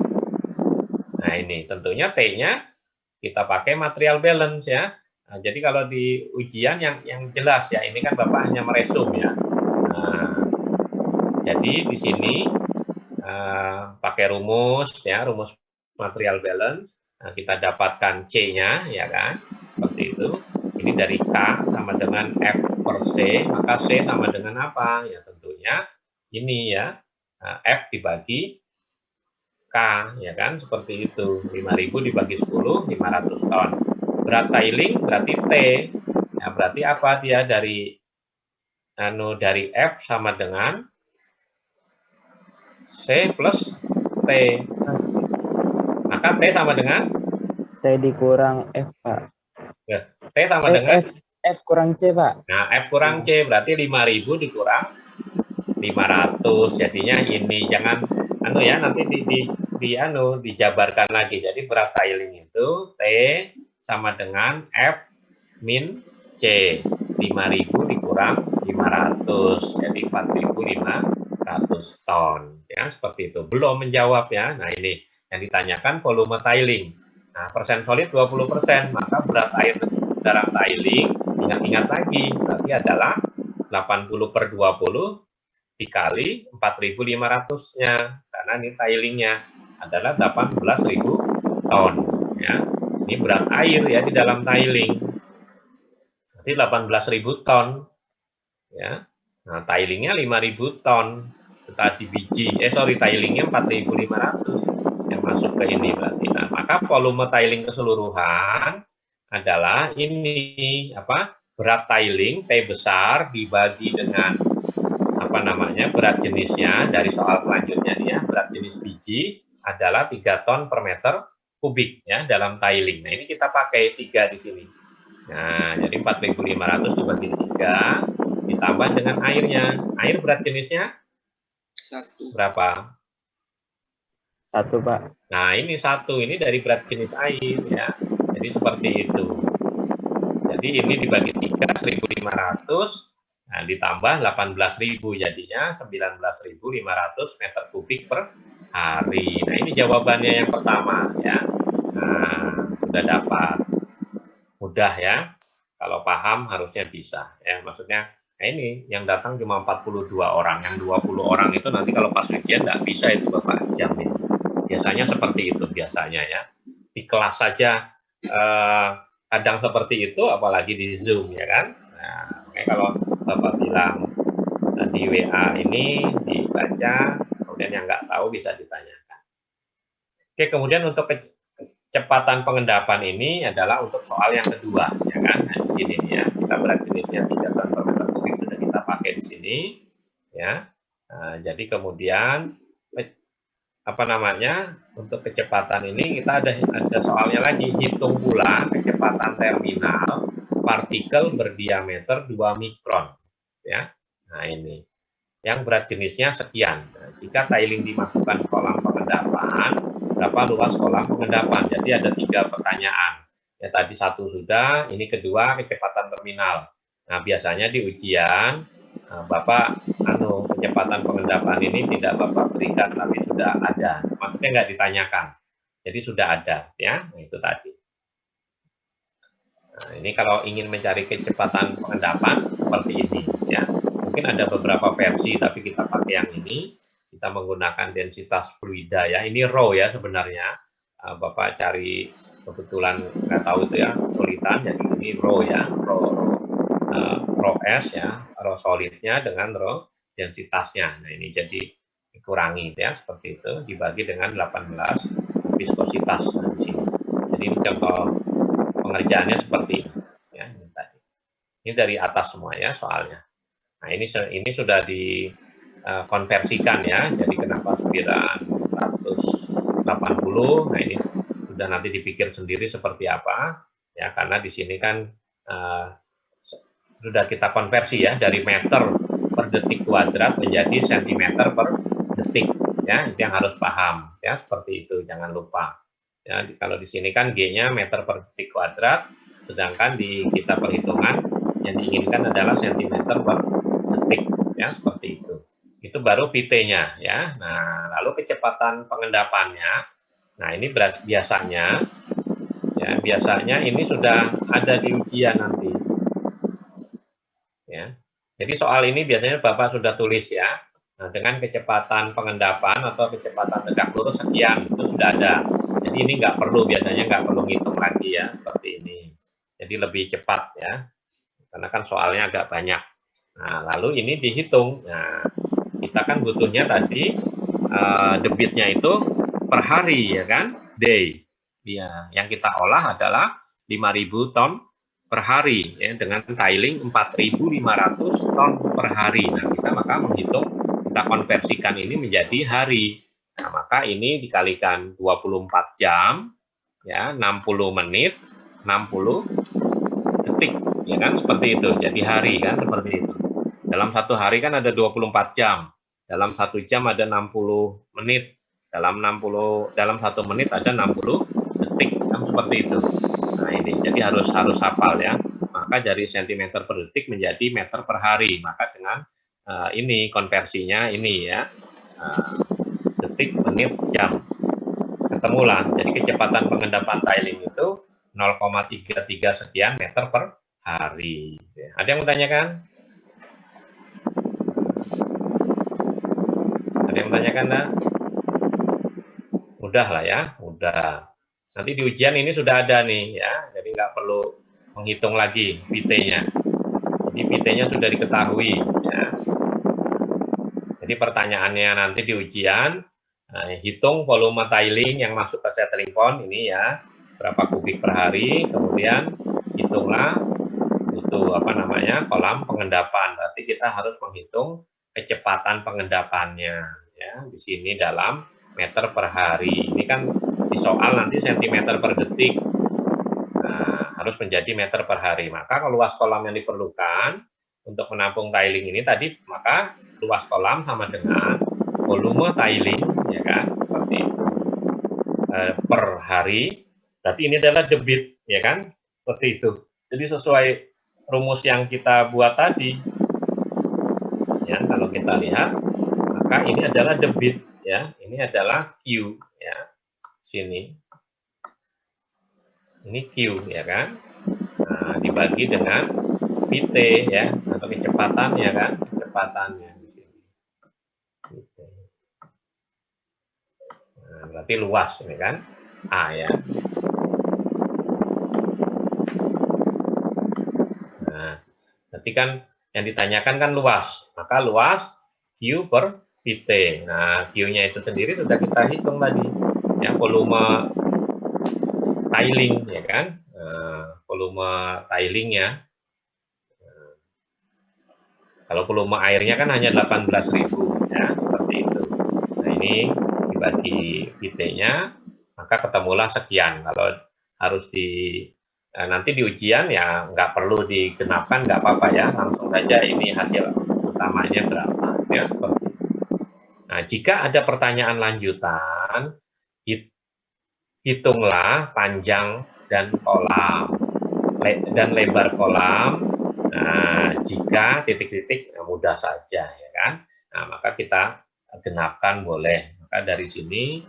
Nah, ini tentunya T-nya kita pakai material balance ya. Nah, jadi kalau di ujian yang jelas ya, ini kan Bapak hanya meresum ya. Nah, jadi di sini pakai rumus ya, rumus material balance. Nah, kita dapatkan C-nya ya kan, seperti itu. Ini dari K sama dengan F per C, maka C sama dengan apa? Ya tentunya ini ya, F dibagi K ya kan, seperti itu. 5.000 dibagi 10, 500 ton. Berat tiling berarti T. Ya, berarti apa dia dari F sama dengan C plus T. Maka T sama dengan T dikurang F, Pak. ya, T sama dengan F kurang C, Pak. Nah, F kurang C berarti 5.000 dikurang 500. Jadinya ini jangan ya, nanti dijabarkan lagi. Jadi berat tiling itu T sama dengan F min C. 5.000 dikurang 500. Jadi 4.500 ton. Ya, seperti itu. Belum menjawab ya. Nah, ini yang ditanyakan volume tiling. Nah, persen solid 20%. Maka berat air dalam tiling, ingat-ingat lagi, berarti adalah 80/20 dikali 4.500-nya. Karena ini tilingnya adalah 18.000 ton. Ya. Ini berat air ya di dalam tiling. Berarti 18.000 ton. Ya. Nah, tilingnya 5.000 ton. Tadi tilingnya 4.500 yang masuk ke ini berarti. Nah, maka volume tiling keseluruhan adalah ini apa? Berat tiling T besar dibagi dengan berat jenisnya dari soal selanjutnya nih ya, berat jenis biji adalah 3 ton per meter kubik ya dalam tiling. Nah, ini kita pakai 3 di sini. Nah, jadi 4.500 dibagi 3 ditambah dengan airnya. Air berat jenisnya 1. berapa? 1, Pak. Nah, ini 1, ini dari berat jenis air ya. Jadi seperti itu. Jadi ini dibagi 3, 1.500, nah ditambah 18.000, jadinya 19.500 meter kubik per hari. Nah, ini jawabannya yang pertama ya. Nah, sudah dapat. Mudah ya. Kalau paham harusnya bisa ya. Maksudnya, nah ini yang datang cuma 42 orang, yang 20 orang itu nanti kalau pas ujian nggak bisa itu Bapak jamin. Biasanya seperti itu biasanya ya. Di kelas saja kadang seperti itu, apalagi di Zoom ya kan. Nah, kalau Bapak bilang di WA ini dibaca, kemudian yang nggak tahu bisa ditanyakan. Oke, kemudian untuk kecepatan pengendapan ini adalah untuk soal yang kedua, ya kan? Nah, di sini ya, kita berat jenisnya 3 ton per meter kubik sudah kita pakai di sini, ya. Nah, jadi kemudian untuk kecepatan ini kita ada soalnya lagi, hitung pula kecepatan terminal partikel berdiameter 2 mikron, ya. Nah, ini yang berat jenisnya sekian. Nah, jika tiling dimasukkan kolam pengendapan, berapa luas kolam pengendapan? Jadi ada 3 pertanyaan. Ya tadi 1 sudah, ini kedua kecepatan terminal. Nah, biasanya di ujian Bapak kecepatan pengendapan ini tidak Bapak berikan, tapi sudah ada. Maksudnya nggak ditanyakan. Jadi sudah ada, ya. Nah, itu tadi. Nah, ini kalau ingin mencari kecepatan pengendapan seperti ini, ya. Mungkin ada beberapa versi, tapi kita pakai yang ini. Kita menggunakan densitas fluida ya. Ini rho ya sebenarnya. Bapak cari, kebetulan nggak tahu itu ya, solidan. Jadi ini rho ya, rho S ya, rho solidnya dengan rho densitasnya. Nah, ini jadi dikurangi ya seperti itu, dibagi dengan 18 viskositas di sini. Jadi ini contoh pengerjaannya seperti ini ya, ini tadi. Ini dari atas semua ya soalnya. Nah, ini sudah dikonversikan ya. Jadi kenapa 980? Nah, ini sudah nanti dipikir sendiri seperti apa ya, karena di sini kan sudah kita konversi ya dari meter per detik kuadrat menjadi sentimeter per detik ya. Itu yang harus paham ya, seperti itu, jangan lupa. Ya, kalau di sini kan G-nya meter per detik kuadrat, sedangkan di kita perhitungan yang diinginkan adalah sentimeter per detik ya, seperti itu. Itu baru PT-nya ya. Nah, lalu kecepatan pengendapannya. Nah, ini biasanya ini sudah ada di ujian nanti. Ya. Jadi soal ini biasanya Bapak sudah tulis ya. Nah, dengan kecepatan pengendapan atau kecepatan tegak lurus sekian, itu sudah ada. Jadi ini biasanya nggak perlu ngitung lagi ya, seperti ini. Jadi lebih cepat ya, karena kan soalnya agak banyak. Nah, lalu ini dihitung. Nah, kita kan butuhnya tadi debitnya itu per hari ya kan, day. Ya, yang kita olah adalah 5.000 ton per hari ya, dengan tiling 4.500 ton per hari. Nah, kita konversikan ini menjadi hari. Nah, maka ini dikalikan 24 jam ya, 60 menit, 60 detik ya kan, seperti itu. Jadi hari kan seperti itu. Dalam satu hari kan ada 24 jam. Dalam 1 jam ada 60 menit. Dalam 1 menit ada 60 detik kan, seperti itu. Nah, ini jadi harus hafal ya. Maka dari sentimeter per detik menjadi meter per hari. Maka dengan ini konversinya ini ya. Detik, menit, jam. Ketemulah. Jadi kecepatan pengendapan tiling itu 0,33 sekian meter per hari. Ada yang menanyakan? Ada yang menanyakan, nah? Mudah lah ya, mudah. Nanti di ujian ini sudah ada nih ya, jadi nggak perlu menghitung lagi PT-nya. Jadi PT-nya sudah diketahui ya. Jadi pertanyaannya nanti di ujian, hitung volume tiling yang masuk ke settling pond ini ya, berapa kubik per hari, kemudian hitunglah itu kolam pengendapan. Berarti kita harus menghitung kecepatan pengendapannya. Ya, di sini dalam meter per hari. Ini kan di soal nanti sentimeter per detik. Nah, harus menjadi meter per hari. Maka kalau luas kolam yang diperlukan untuk menampung tiling ini tadi, maka luas kolam sama dengan volume tiling, ya kan, seperti itu. Per hari, berarti ini adalah debit, ya kan, seperti itu. Jadi sesuai rumus yang kita buat tadi, ya, kalau kita lihat, maka ini adalah debit, ya, ini adalah Q, ya, sini, ini Q, ya kan, nah, dibagi dengan PT, ya, atau kecepatannya, kan, kecepatannya di sini. Nah, berarti luas ini kan, A, ya. Nah, berarti kan yang ditanyakan kan luas, maka luas Q per PT. Nah, Q-nya itu sendiri sudah kita hitung tadi, ya, volume tiling, ya kan, volume tilingnya. Kalau volume airnya kan hanya 18.000, ya, seperti itu. Nah, ini dibagi PT-nya, maka ketemulah sekian. Kalau harus nanti di ujian ya nggak perlu digenapkan, nggak apa-apa ya, langsung saja ini hasil utamanya berapa, ya, seperti itu. Nah, jika ada pertanyaan lanjutan, hitunglah panjang dan kolam dan lebar kolam. Nah, jika titik-titik mudah saja, ya kan. Nah, maka kita genapkan boleh. Maka dari sini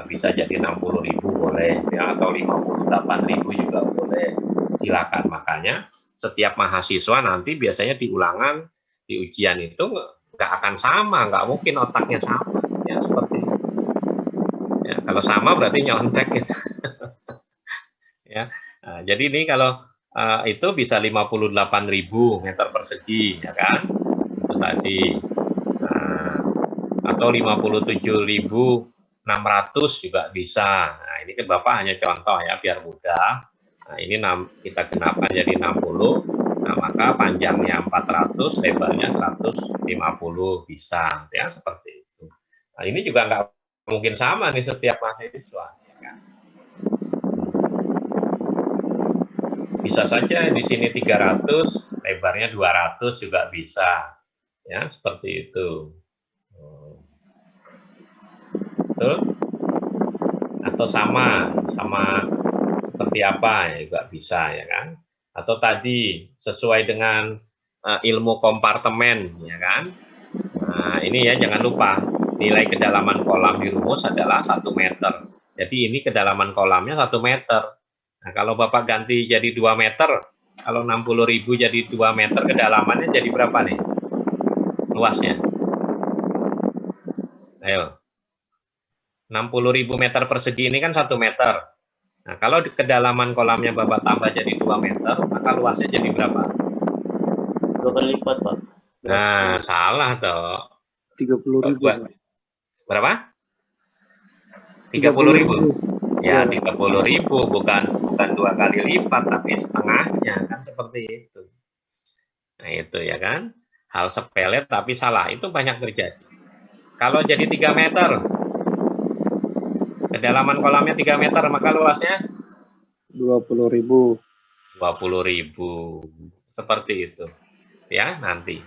bisa jadi 60.000 boleh, ya, atau 58.000 juga boleh. Silakan. Makanya setiap mahasiswa nanti biasanya di ulangan, di ujian itu nggak akan sama, nggak mungkin otaknya sama, ya, seperti itu. Ya, kalau sama berarti nyontek gitu. Ya. Nah, jadi ini kalau itu bisa 58.000 meter persegi, ya kan, itu tadi, atau 57.600 juga bisa. Nah, ini kan Bapak hanya contoh ya, biar mudah. Nah, ini kita genapkan jadi 60, nah maka panjangnya 400, lebarnya 150 bisa, ya, seperti itu. Nah, ini juga nggak mungkin sama nih setiap mahasiswa, ya kan. Bisa saja di sini 300, lebarnya 200 juga bisa, ya, seperti itu. Betul? Atau sama seperti apa ya juga bisa, ya kan. Atau tadi sesuai dengan ilmu kompartemen, ya kan. Nah, ini ya jangan lupa nilai kedalaman kolam di rumus adalah 1 meter. Jadi ini kedalaman kolamnya 1 meter. Nah, kalau Bapak ganti jadi 2 meter, kalau 60.000 jadi 2 meter, kedalamannya jadi berapa nih? Luasnya. Ayo. 60.000 meter persegi ini kan 1 meter. Nah, kalau di kedalaman kolamnya Bapak tambah jadi 2 meter, maka luasnya jadi berapa? 2 kali lipat, Pak. Nah, salah toh. 30.000. Berapa? 30.000. Ya, 30.000 bukan 2 kali lipat, tapi setengahnya, kan seperti itu. Nah, itu ya kan, hal sepele tapi salah, itu banyak terjadi. Kalau jadi 3 meter, kedalaman kolamnya 3 meter, maka luasnya 20.000. 20.000, seperti itu, ya, nanti.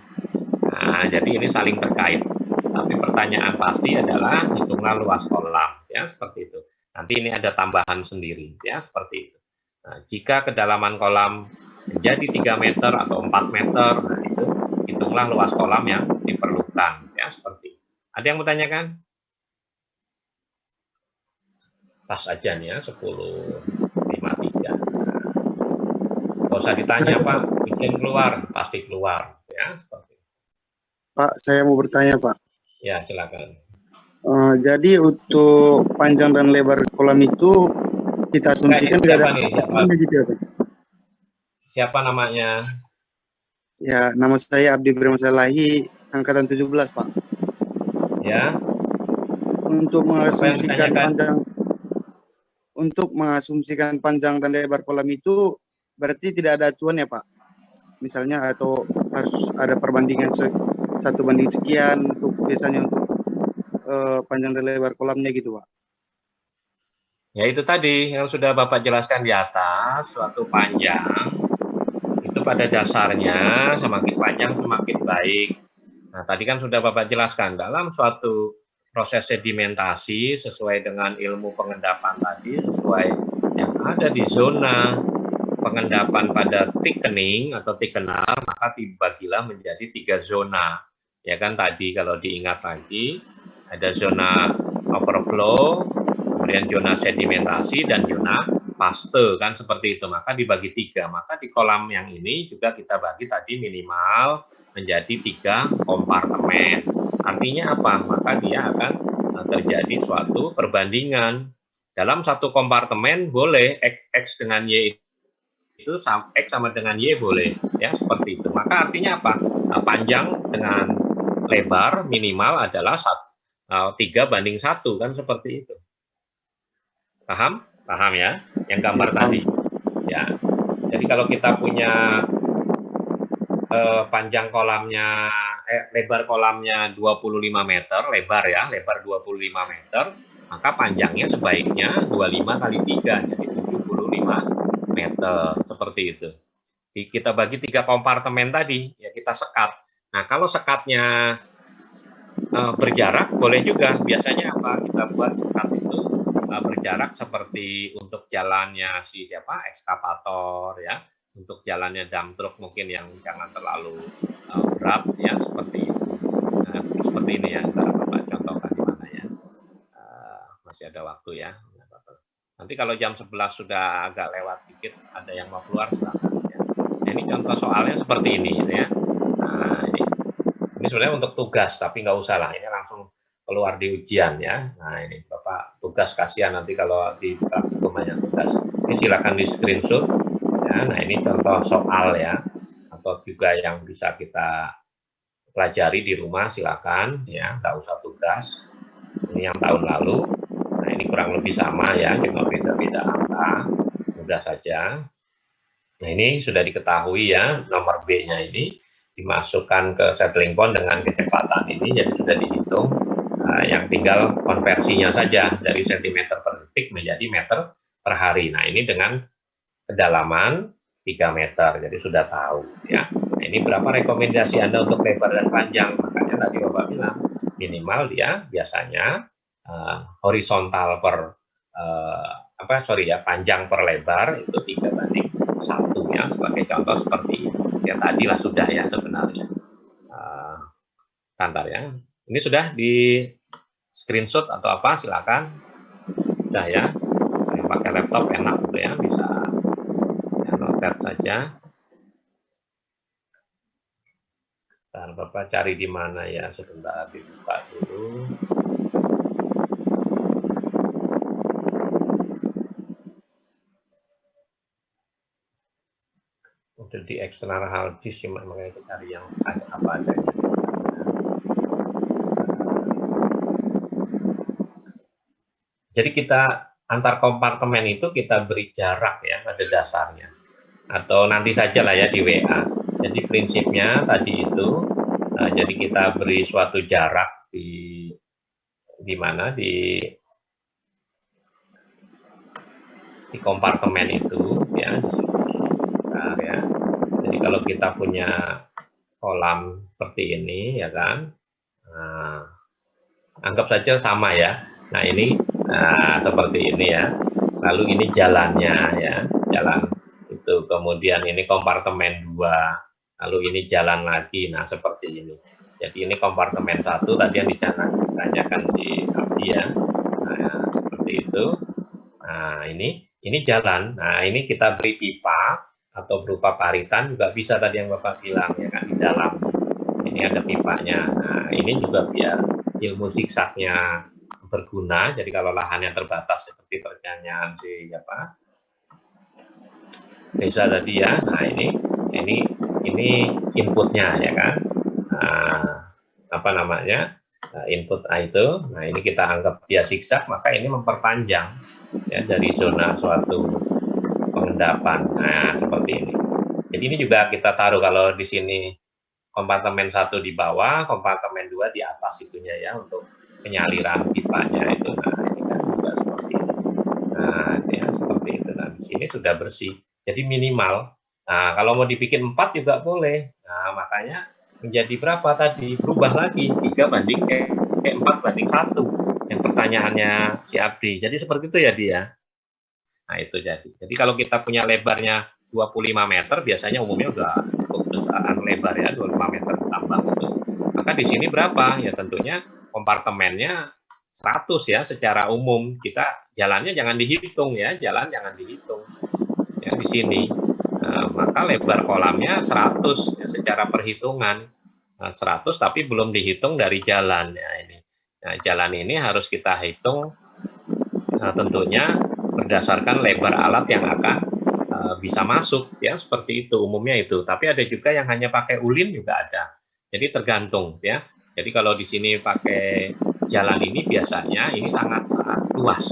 Nah, jadi ini saling terkait. Tapi pertanyaan pasti adalah hitunglah luas kolam, ya, seperti itu. Nanti ini ada tambahan sendiri, ya, seperti itu. Nah, jika kedalaman kolam menjadi 3 meter atau 4 meter, nah itu hitunglah luas kolam yang diperlukan, ya, seperti itu. Ada yang bertanyakan? Pas aja nih ya, 10.53. Nggak usah ditanya, Pak, izin keluar, pasti keluar, ya, seperti itu. Pak, saya mau bertanya, Pak. Ya, silakan. Jadi untuk panjang dan lebar kolam itu kita asumsikan tidak ada apa-apa gitu ya, Pak? Siapa namanya? Ya, nama saya Abdi Ibrahim Salahi, angkatan 17, Pak. Ya. Untuk mengasumsikan panjang dan lebar kolam itu berarti tidak ada acuan ya, Pak? Misalnya, atau harus ada perbandingan 1:sekian untuk biasanya untuk panjang dan lebar kolamnya gitu, Pak. Ya itu tadi yang sudah Bapak jelaskan di atas, suatu panjang itu pada dasarnya semakin panjang semakin baik. Nah tadi kan sudah Bapak jelaskan dalam suatu proses sedimentasi sesuai dengan ilmu pengendapan tadi, sesuai yang ada di zona pengendapan pada thickening atau thickener, maka dibagilah menjadi 3 zona. Ya kan tadi kalau diingat lagi, ada zona overflow, kemudian zona sedimentasi, dan zona paste, kan seperti itu. Maka dibagi 3. Maka di kolam yang ini juga kita bagi tadi minimal menjadi 3 kompartemen. Artinya apa? Maka dia akan terjadi suatu perbandingan. Dalam satu kompartemen boleh X dengan Y itu X sama dengan Y boleh, ya seperti itu. Maka artinya apa? Nah, panjang dengan lebar minimal adalah 3:1 kan seperti itu. Paham? Paham ya? Yang gambar tadi. Ya. Jadi kalau kita punya panjang kolamnya, lebar kolamnya 25 meter, lebar ya, lebar 25 meter, maka panjangnya sebaiknya 25 kali 3, jadi 75 meter, seperti itu. Kita bagi 3 kompartemen tadi, ya kita sekat. Nah, kalau sekatnya berjarak, boleh juga. Biasanya apa? Kita buat sekat itu berjarak seperti untuk jalannya ekskavator ya, untuk jalannya dump truck mungkin yang jangan terlalu berat ya, seperti itu. Nah, seperti ini ya, ntar Bapak contohkan di mana ya. Masih ada waktu ya. Nanti kalau jam 11 sudah agak lewat dikit, ada yang mau keluar silakan ya. Nah, ini contoh soalnya seperti ini ya. Nah, ini sebenarnya untuk tugas, tapi nggak usah lah, ini langsung keluar di ujian ya. Nah, ini Bapak tugas kasihan nanti kalau di praktikum banyak tugas. Ini silakan di screenshot ya. Nah, ini contoh soal ya, atau juga yang bisa kita pelajari di rumah silakan ya, nggak usah tugas. Ini yang tahun lalu. Nah, ini kurang lebih sama ya, cuma beda-beda angka, mudah saja. Nah, ini sudah diketahui ya, nomor B-nya ini dimasukkan ke settling point dengan kecepatan ini, jadi sudah dihitung. Yang tinggal konversinya saja dari sentimeter per detik menjadi meter per hari. Nah, ini dengan kedalaman 3 meter, jadi sudah tahu ya. Nah, ini berapa rekomendasi Anda untuk lebar dan panjang? Makanya tadi Bapak bilang minimal dia biasanya horizontal per panjang per lebar itu 3:1 ya, sebagai contoh seperti ini. Ya tadilah sudah ya sebenarnya. Tantar ya. Ini sudah di screenshot atau apa silakan. Sudah ya. Yang pakai laptop enak gitu ya, bisa ya, notet saja. Dan Bapak cari di mana ya, sebentar dibuka dulu. Udah di external hard disk, makanya kita cari yang ada apa adanya. Jadi kita antar kompartemen itu kita beri jarak ya pada dasarnya, atau nanti saja lah ya di WA. Jadi prinsipnya tadi itu, jadi kita beri suatu jarak di mana di kompartemen itu ya. Nah, ya. Jadi kalau kita punya kolam seperti ini ya kan, nah, anggap saja sama ya. Nah ini seperti ini ya. Lalu ini jalannya ya, jalan itu. Kemudian ini kompartemen 2. Lalu ini jalan lagi. Nah seperti ini. Jadi ini kompartemen 1 tadi yang ditanyakan si Abdi ya. Nah seperti itu. Nah ini jalan. Nah ini kita beri pipa atau berupa paritan juga bisa tadi yang Bapak bilang ya kan, di dalam ini ada pipanya. Nah ini juga biar ilmu siksaknya berguna. Jadi kalau lahannya terbatas seperti pertanyaan si Desa tadi ya. Nah ini inputnya ya kan. Input itu. Nah ini kita anggap dia siksak, maka ini memperpanjang ya dari zona suatu pengendapan. Nah seperti ini. Jadi ini juga kita taruh kalau di sini kompartemen 1 di bawah, kompartemen 2 di atas itunya ya untuk penyaliran pipanya itu. Nah, ini kan juga seperti ini. Nah, ya seperti itu. Nah, di sini sudah bersih. Jadi minimal. Nah, kalau mau dibikin 4 juga boleh. Nah, makanya menjadi berapa tadi? Berubah lagi 3 banding 4 banding 1. Yang pertanyaannya si Abdi. Jadi seperti itu ya dia. Nah, itu jadi. Jadi kalau kita punya lebarnya 25 meter, biasanya umumnya udah cukup besaran lebar ya, 25 meter tambah itu. Maka di sini berapa? Ya tentunya kompartemennya 100 ya secara umum. Kita jalannya jangan dihitung ya, jalan jangan dihitung. Ya di sini. Maka lebar kolamnya 100 ya, secara perhitungan. 100 tapi belum dihitung dari jalan ya ini. Nah, jalan ini harus kita hitung tentunya berdasarkan lebar alat yang akan bisa masuk ya seperti itu umumnya itu. Tapi ada juga yang hanya pakai ulin juga ada. Jadi tergantung ya. Jadi kalau di sini pakai jalan ini biasanya ini sangat luas.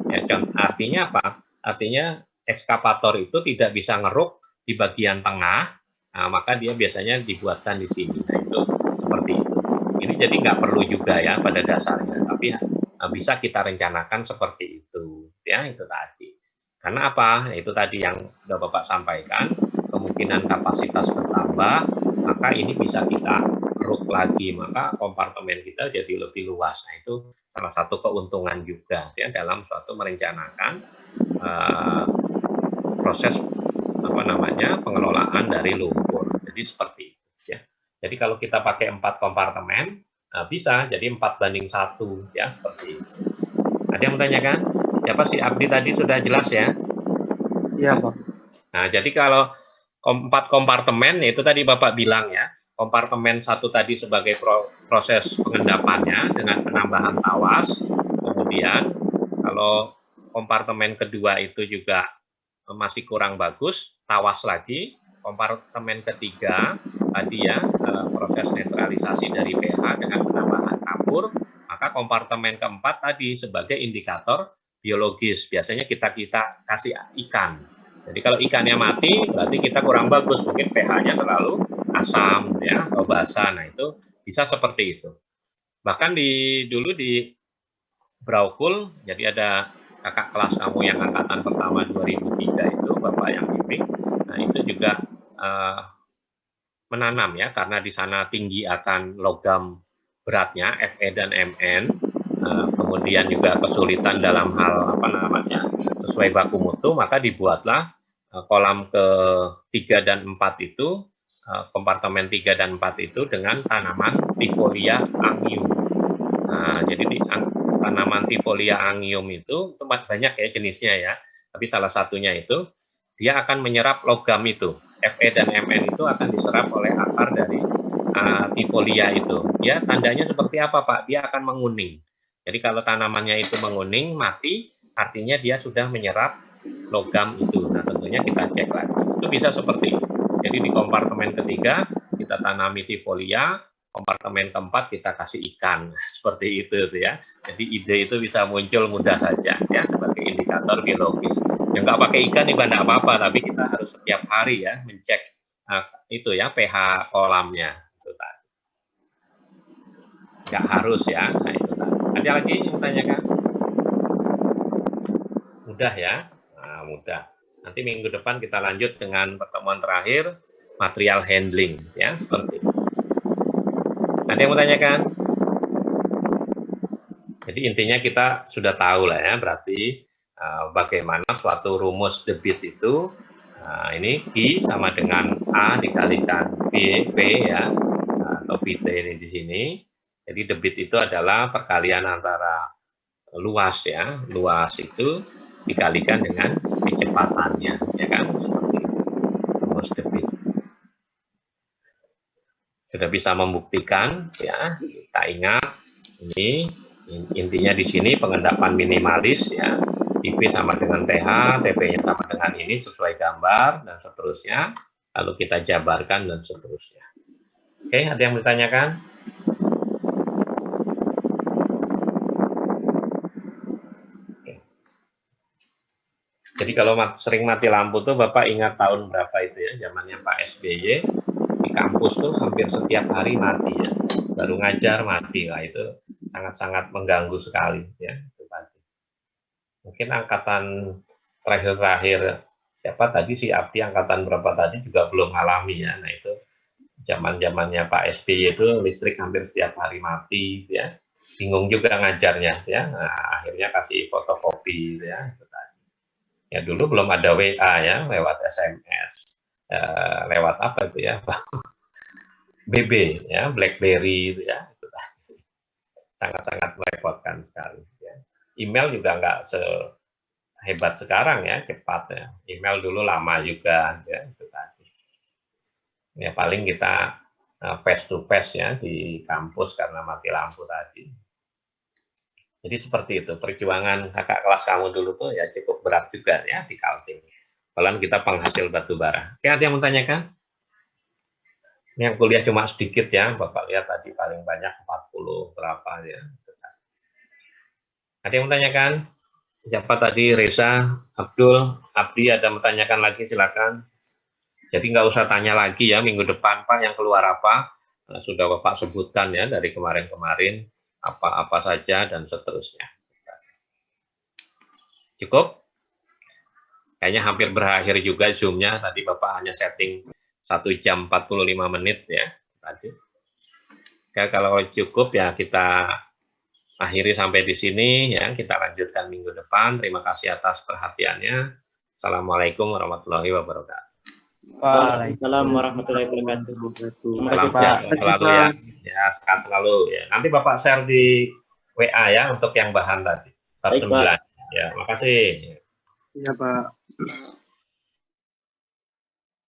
Ya, artinya apa? Artinya ekskavator itu tidak bisa ngeruk di bagian tengah, nah, maka dia biasanya dibuatkan di sini. Nah itu seperti itu. Ini jadi nggak perlu juga ya pada dasarnya, tapi bisa kita rencanakan seperti itu. Ya itu tadi. Karena apa? Itu tadi yang sudah Bapak sampaikan, kemungkinan kapasitas bertambah, maka ini bisa kita keruk lagi, maka kompartemen kita jadi lebih luas. Nah, itu salah satu keuntungan juga ya dalam suatu merencanakan proses pengelolaan dari lumpur. Jadi seperti itu ya. Jadi kalau kita pakai 4 kompartemen, bisa jadi 4 banding 1 ya seperti itu. Ada yang menanyakan? Siapa sih Abdi tadi sudah jelas ya? Iya, Pak. Nah, jadi kalau 4 kompartemen itu tadi Bapak bilang ya, kompartemen 1 tadi sebagai proses pengendapannya dengan penambahan tawas. Kemudian kalau kompartemen kedua itu juga masih kurang bagus, tawas lagi. Kompartemen ketiga tadi ya proses netralisasi dari pH dengan penambahan kapur. Maka kompartemen keempat tadi sebagai indikator biologis. Biasanya kita kasih ikan. Jadi kalau ikannya mati, berarti kita kurang bagus. Mungkin pH-nya terlalu asam ya atau basa. Nah itu bisa seperti itu. Bahkan dulu di Braukul, jadi ada kakak kelas kamu yang angkatan pertama 2003 itu, Bapak yang bimbing. Nah itu juga menanam ya, karena di sana tinggi akan logam beratnya Fe dan Mn. Kemudian juga kesulitan dalam hal sesuai baku mutu, maka dibuatlah kolam ke-3 dan 4 itu, kompartemen 3 dan 4 itu dengan tanaman Tipolia angium. Nah, jadi tanaman Tipolia angium itu banyak ya jenisnya ya, tapi salah satunya itu dia akan menyerap logam itu. Fe dan Mn itu akan diserap oleh akar dari Tipolia itu. Ya, tandanya seperti apa, Pak? Dia akan menguning. Jadi kalau tanamannya itu menguning, mati, artinya dia sudah menyerap logam itu. Nah, tentunya kita cek lagi. Itu bisa seperti itu. Jadi di kompartemen ketiga, kita tanami Tipolia, kompartemen keempat kita kasih ikan. Seperti itu ya. Jadi ide itu bisa muncul mudah saja ya sebagai indikator biologis. Yang nggak pakai ikan juga nggak apa-apa, tapi kita harus setiap hari ya mencek itu ya pH kolamnya. Itu tadi. Nggak harus ya. Nah, itu tadi. Ada lagi yang tanyakan? Mudah ya? Nah, mudah. Nanti minggu depan kita lanjut dengan pertemuan terakhir, material handling. Ya, seperti itu. Ada yang mau tanyakan? Jadi intinya kita sudah tahu lah ya, berarti bagaimana suatu rumus debit itu, ini I sama dengan A dikalikan P ya, atau PT ini di sini. Jadi debit itu adalah perkalian antara luas ya, luas itu dikalikan dengan kecepatannya, ya kan? Seperti itu, rumus debit. Sudah bisa membuktikan ya, kita ingat ini intinya di sini pengendapan minimalis ya, IP sama dengan TH, TP-nya sama dengan ini sesuai gambar dan seterusnya, lalu kita jabarkan dan seterusnya. Oke, ada yang bertanyakan? Jadi kalau sering mati lampu tuh Bapak ingat tahun berapa itu ya, zamannya Pak SBY di kampus kampus tuh hampir setiap hari mati ya. Baru ngajar mati, lah itu sangat-sangat mengganggu sekali ya. Itu tadi. Mungkin angkatan terakhir-terakhir siapa tadi si Abdi angkatan berapa tadi juga belum ngalami ya. Nah itu zaman-zamannya Pak SBY itu listrik hampir setiap hari mati ya. Bingung juga ngajarnya ya. Nah, akhirnya kasih fotokopi ya. Itu tadi. Ya dulu belum ada WA ya, lewat SMS. Lewat apa itu ya? BB ya, BlackBerry itu ya. Itu tadi. Sangat-sangat merepotkan sekali ya. Email juga nggak sehebat sekarang ya, cepat ya. Email dulu lama juga ya, itu tadi. Ya paling kita face to face ya di kampus karena mati lampu tadi. Jadi seperti itu perjuangan kakak kelas kamu dulu tuh ya cukup berat juga ya di Kaltim. Kalau kita penghasil batu bara. Oke, ada yang mau tanyakan? Ini yang kuliah cuma sedikit ya, Bapak lihat tadi paling banyak 40 berapa ya. Ada yang mau tanyakan? Siapa tadi? Reza, Abdul, Abdi ada yang tanyakan lagi silakan. Jadi nggak usah tanya lagi ya minggu depan Pak yang keluar apa. Sudah Bapak sebutkan ya dari kemarin-kemarin apa-apa saja dan seterusnya. Cukup? Kayaknya hampir berakhir juga Zoom-nya. Tadi Bapak hanya setting 1 jam 45 menit ya tadi. Oke, kalau cukup ya kita akhiri sampai di sini ya. Kita lanjutkan minggu depan. Terima kasih atas perhatiannya. Assalamualaikum warahmatullahi wabarakatuh. Waalaikumsalam warahmatullahi wabarakatuh. Terima kasih Salam Pak. sehat selalu ya. Ya, sehat selalu ya. Nanti Bapak share di WA ya untuk yang bahan tadi. Bab Baik, Pak. 9. Ya, makasih. Ya Pak.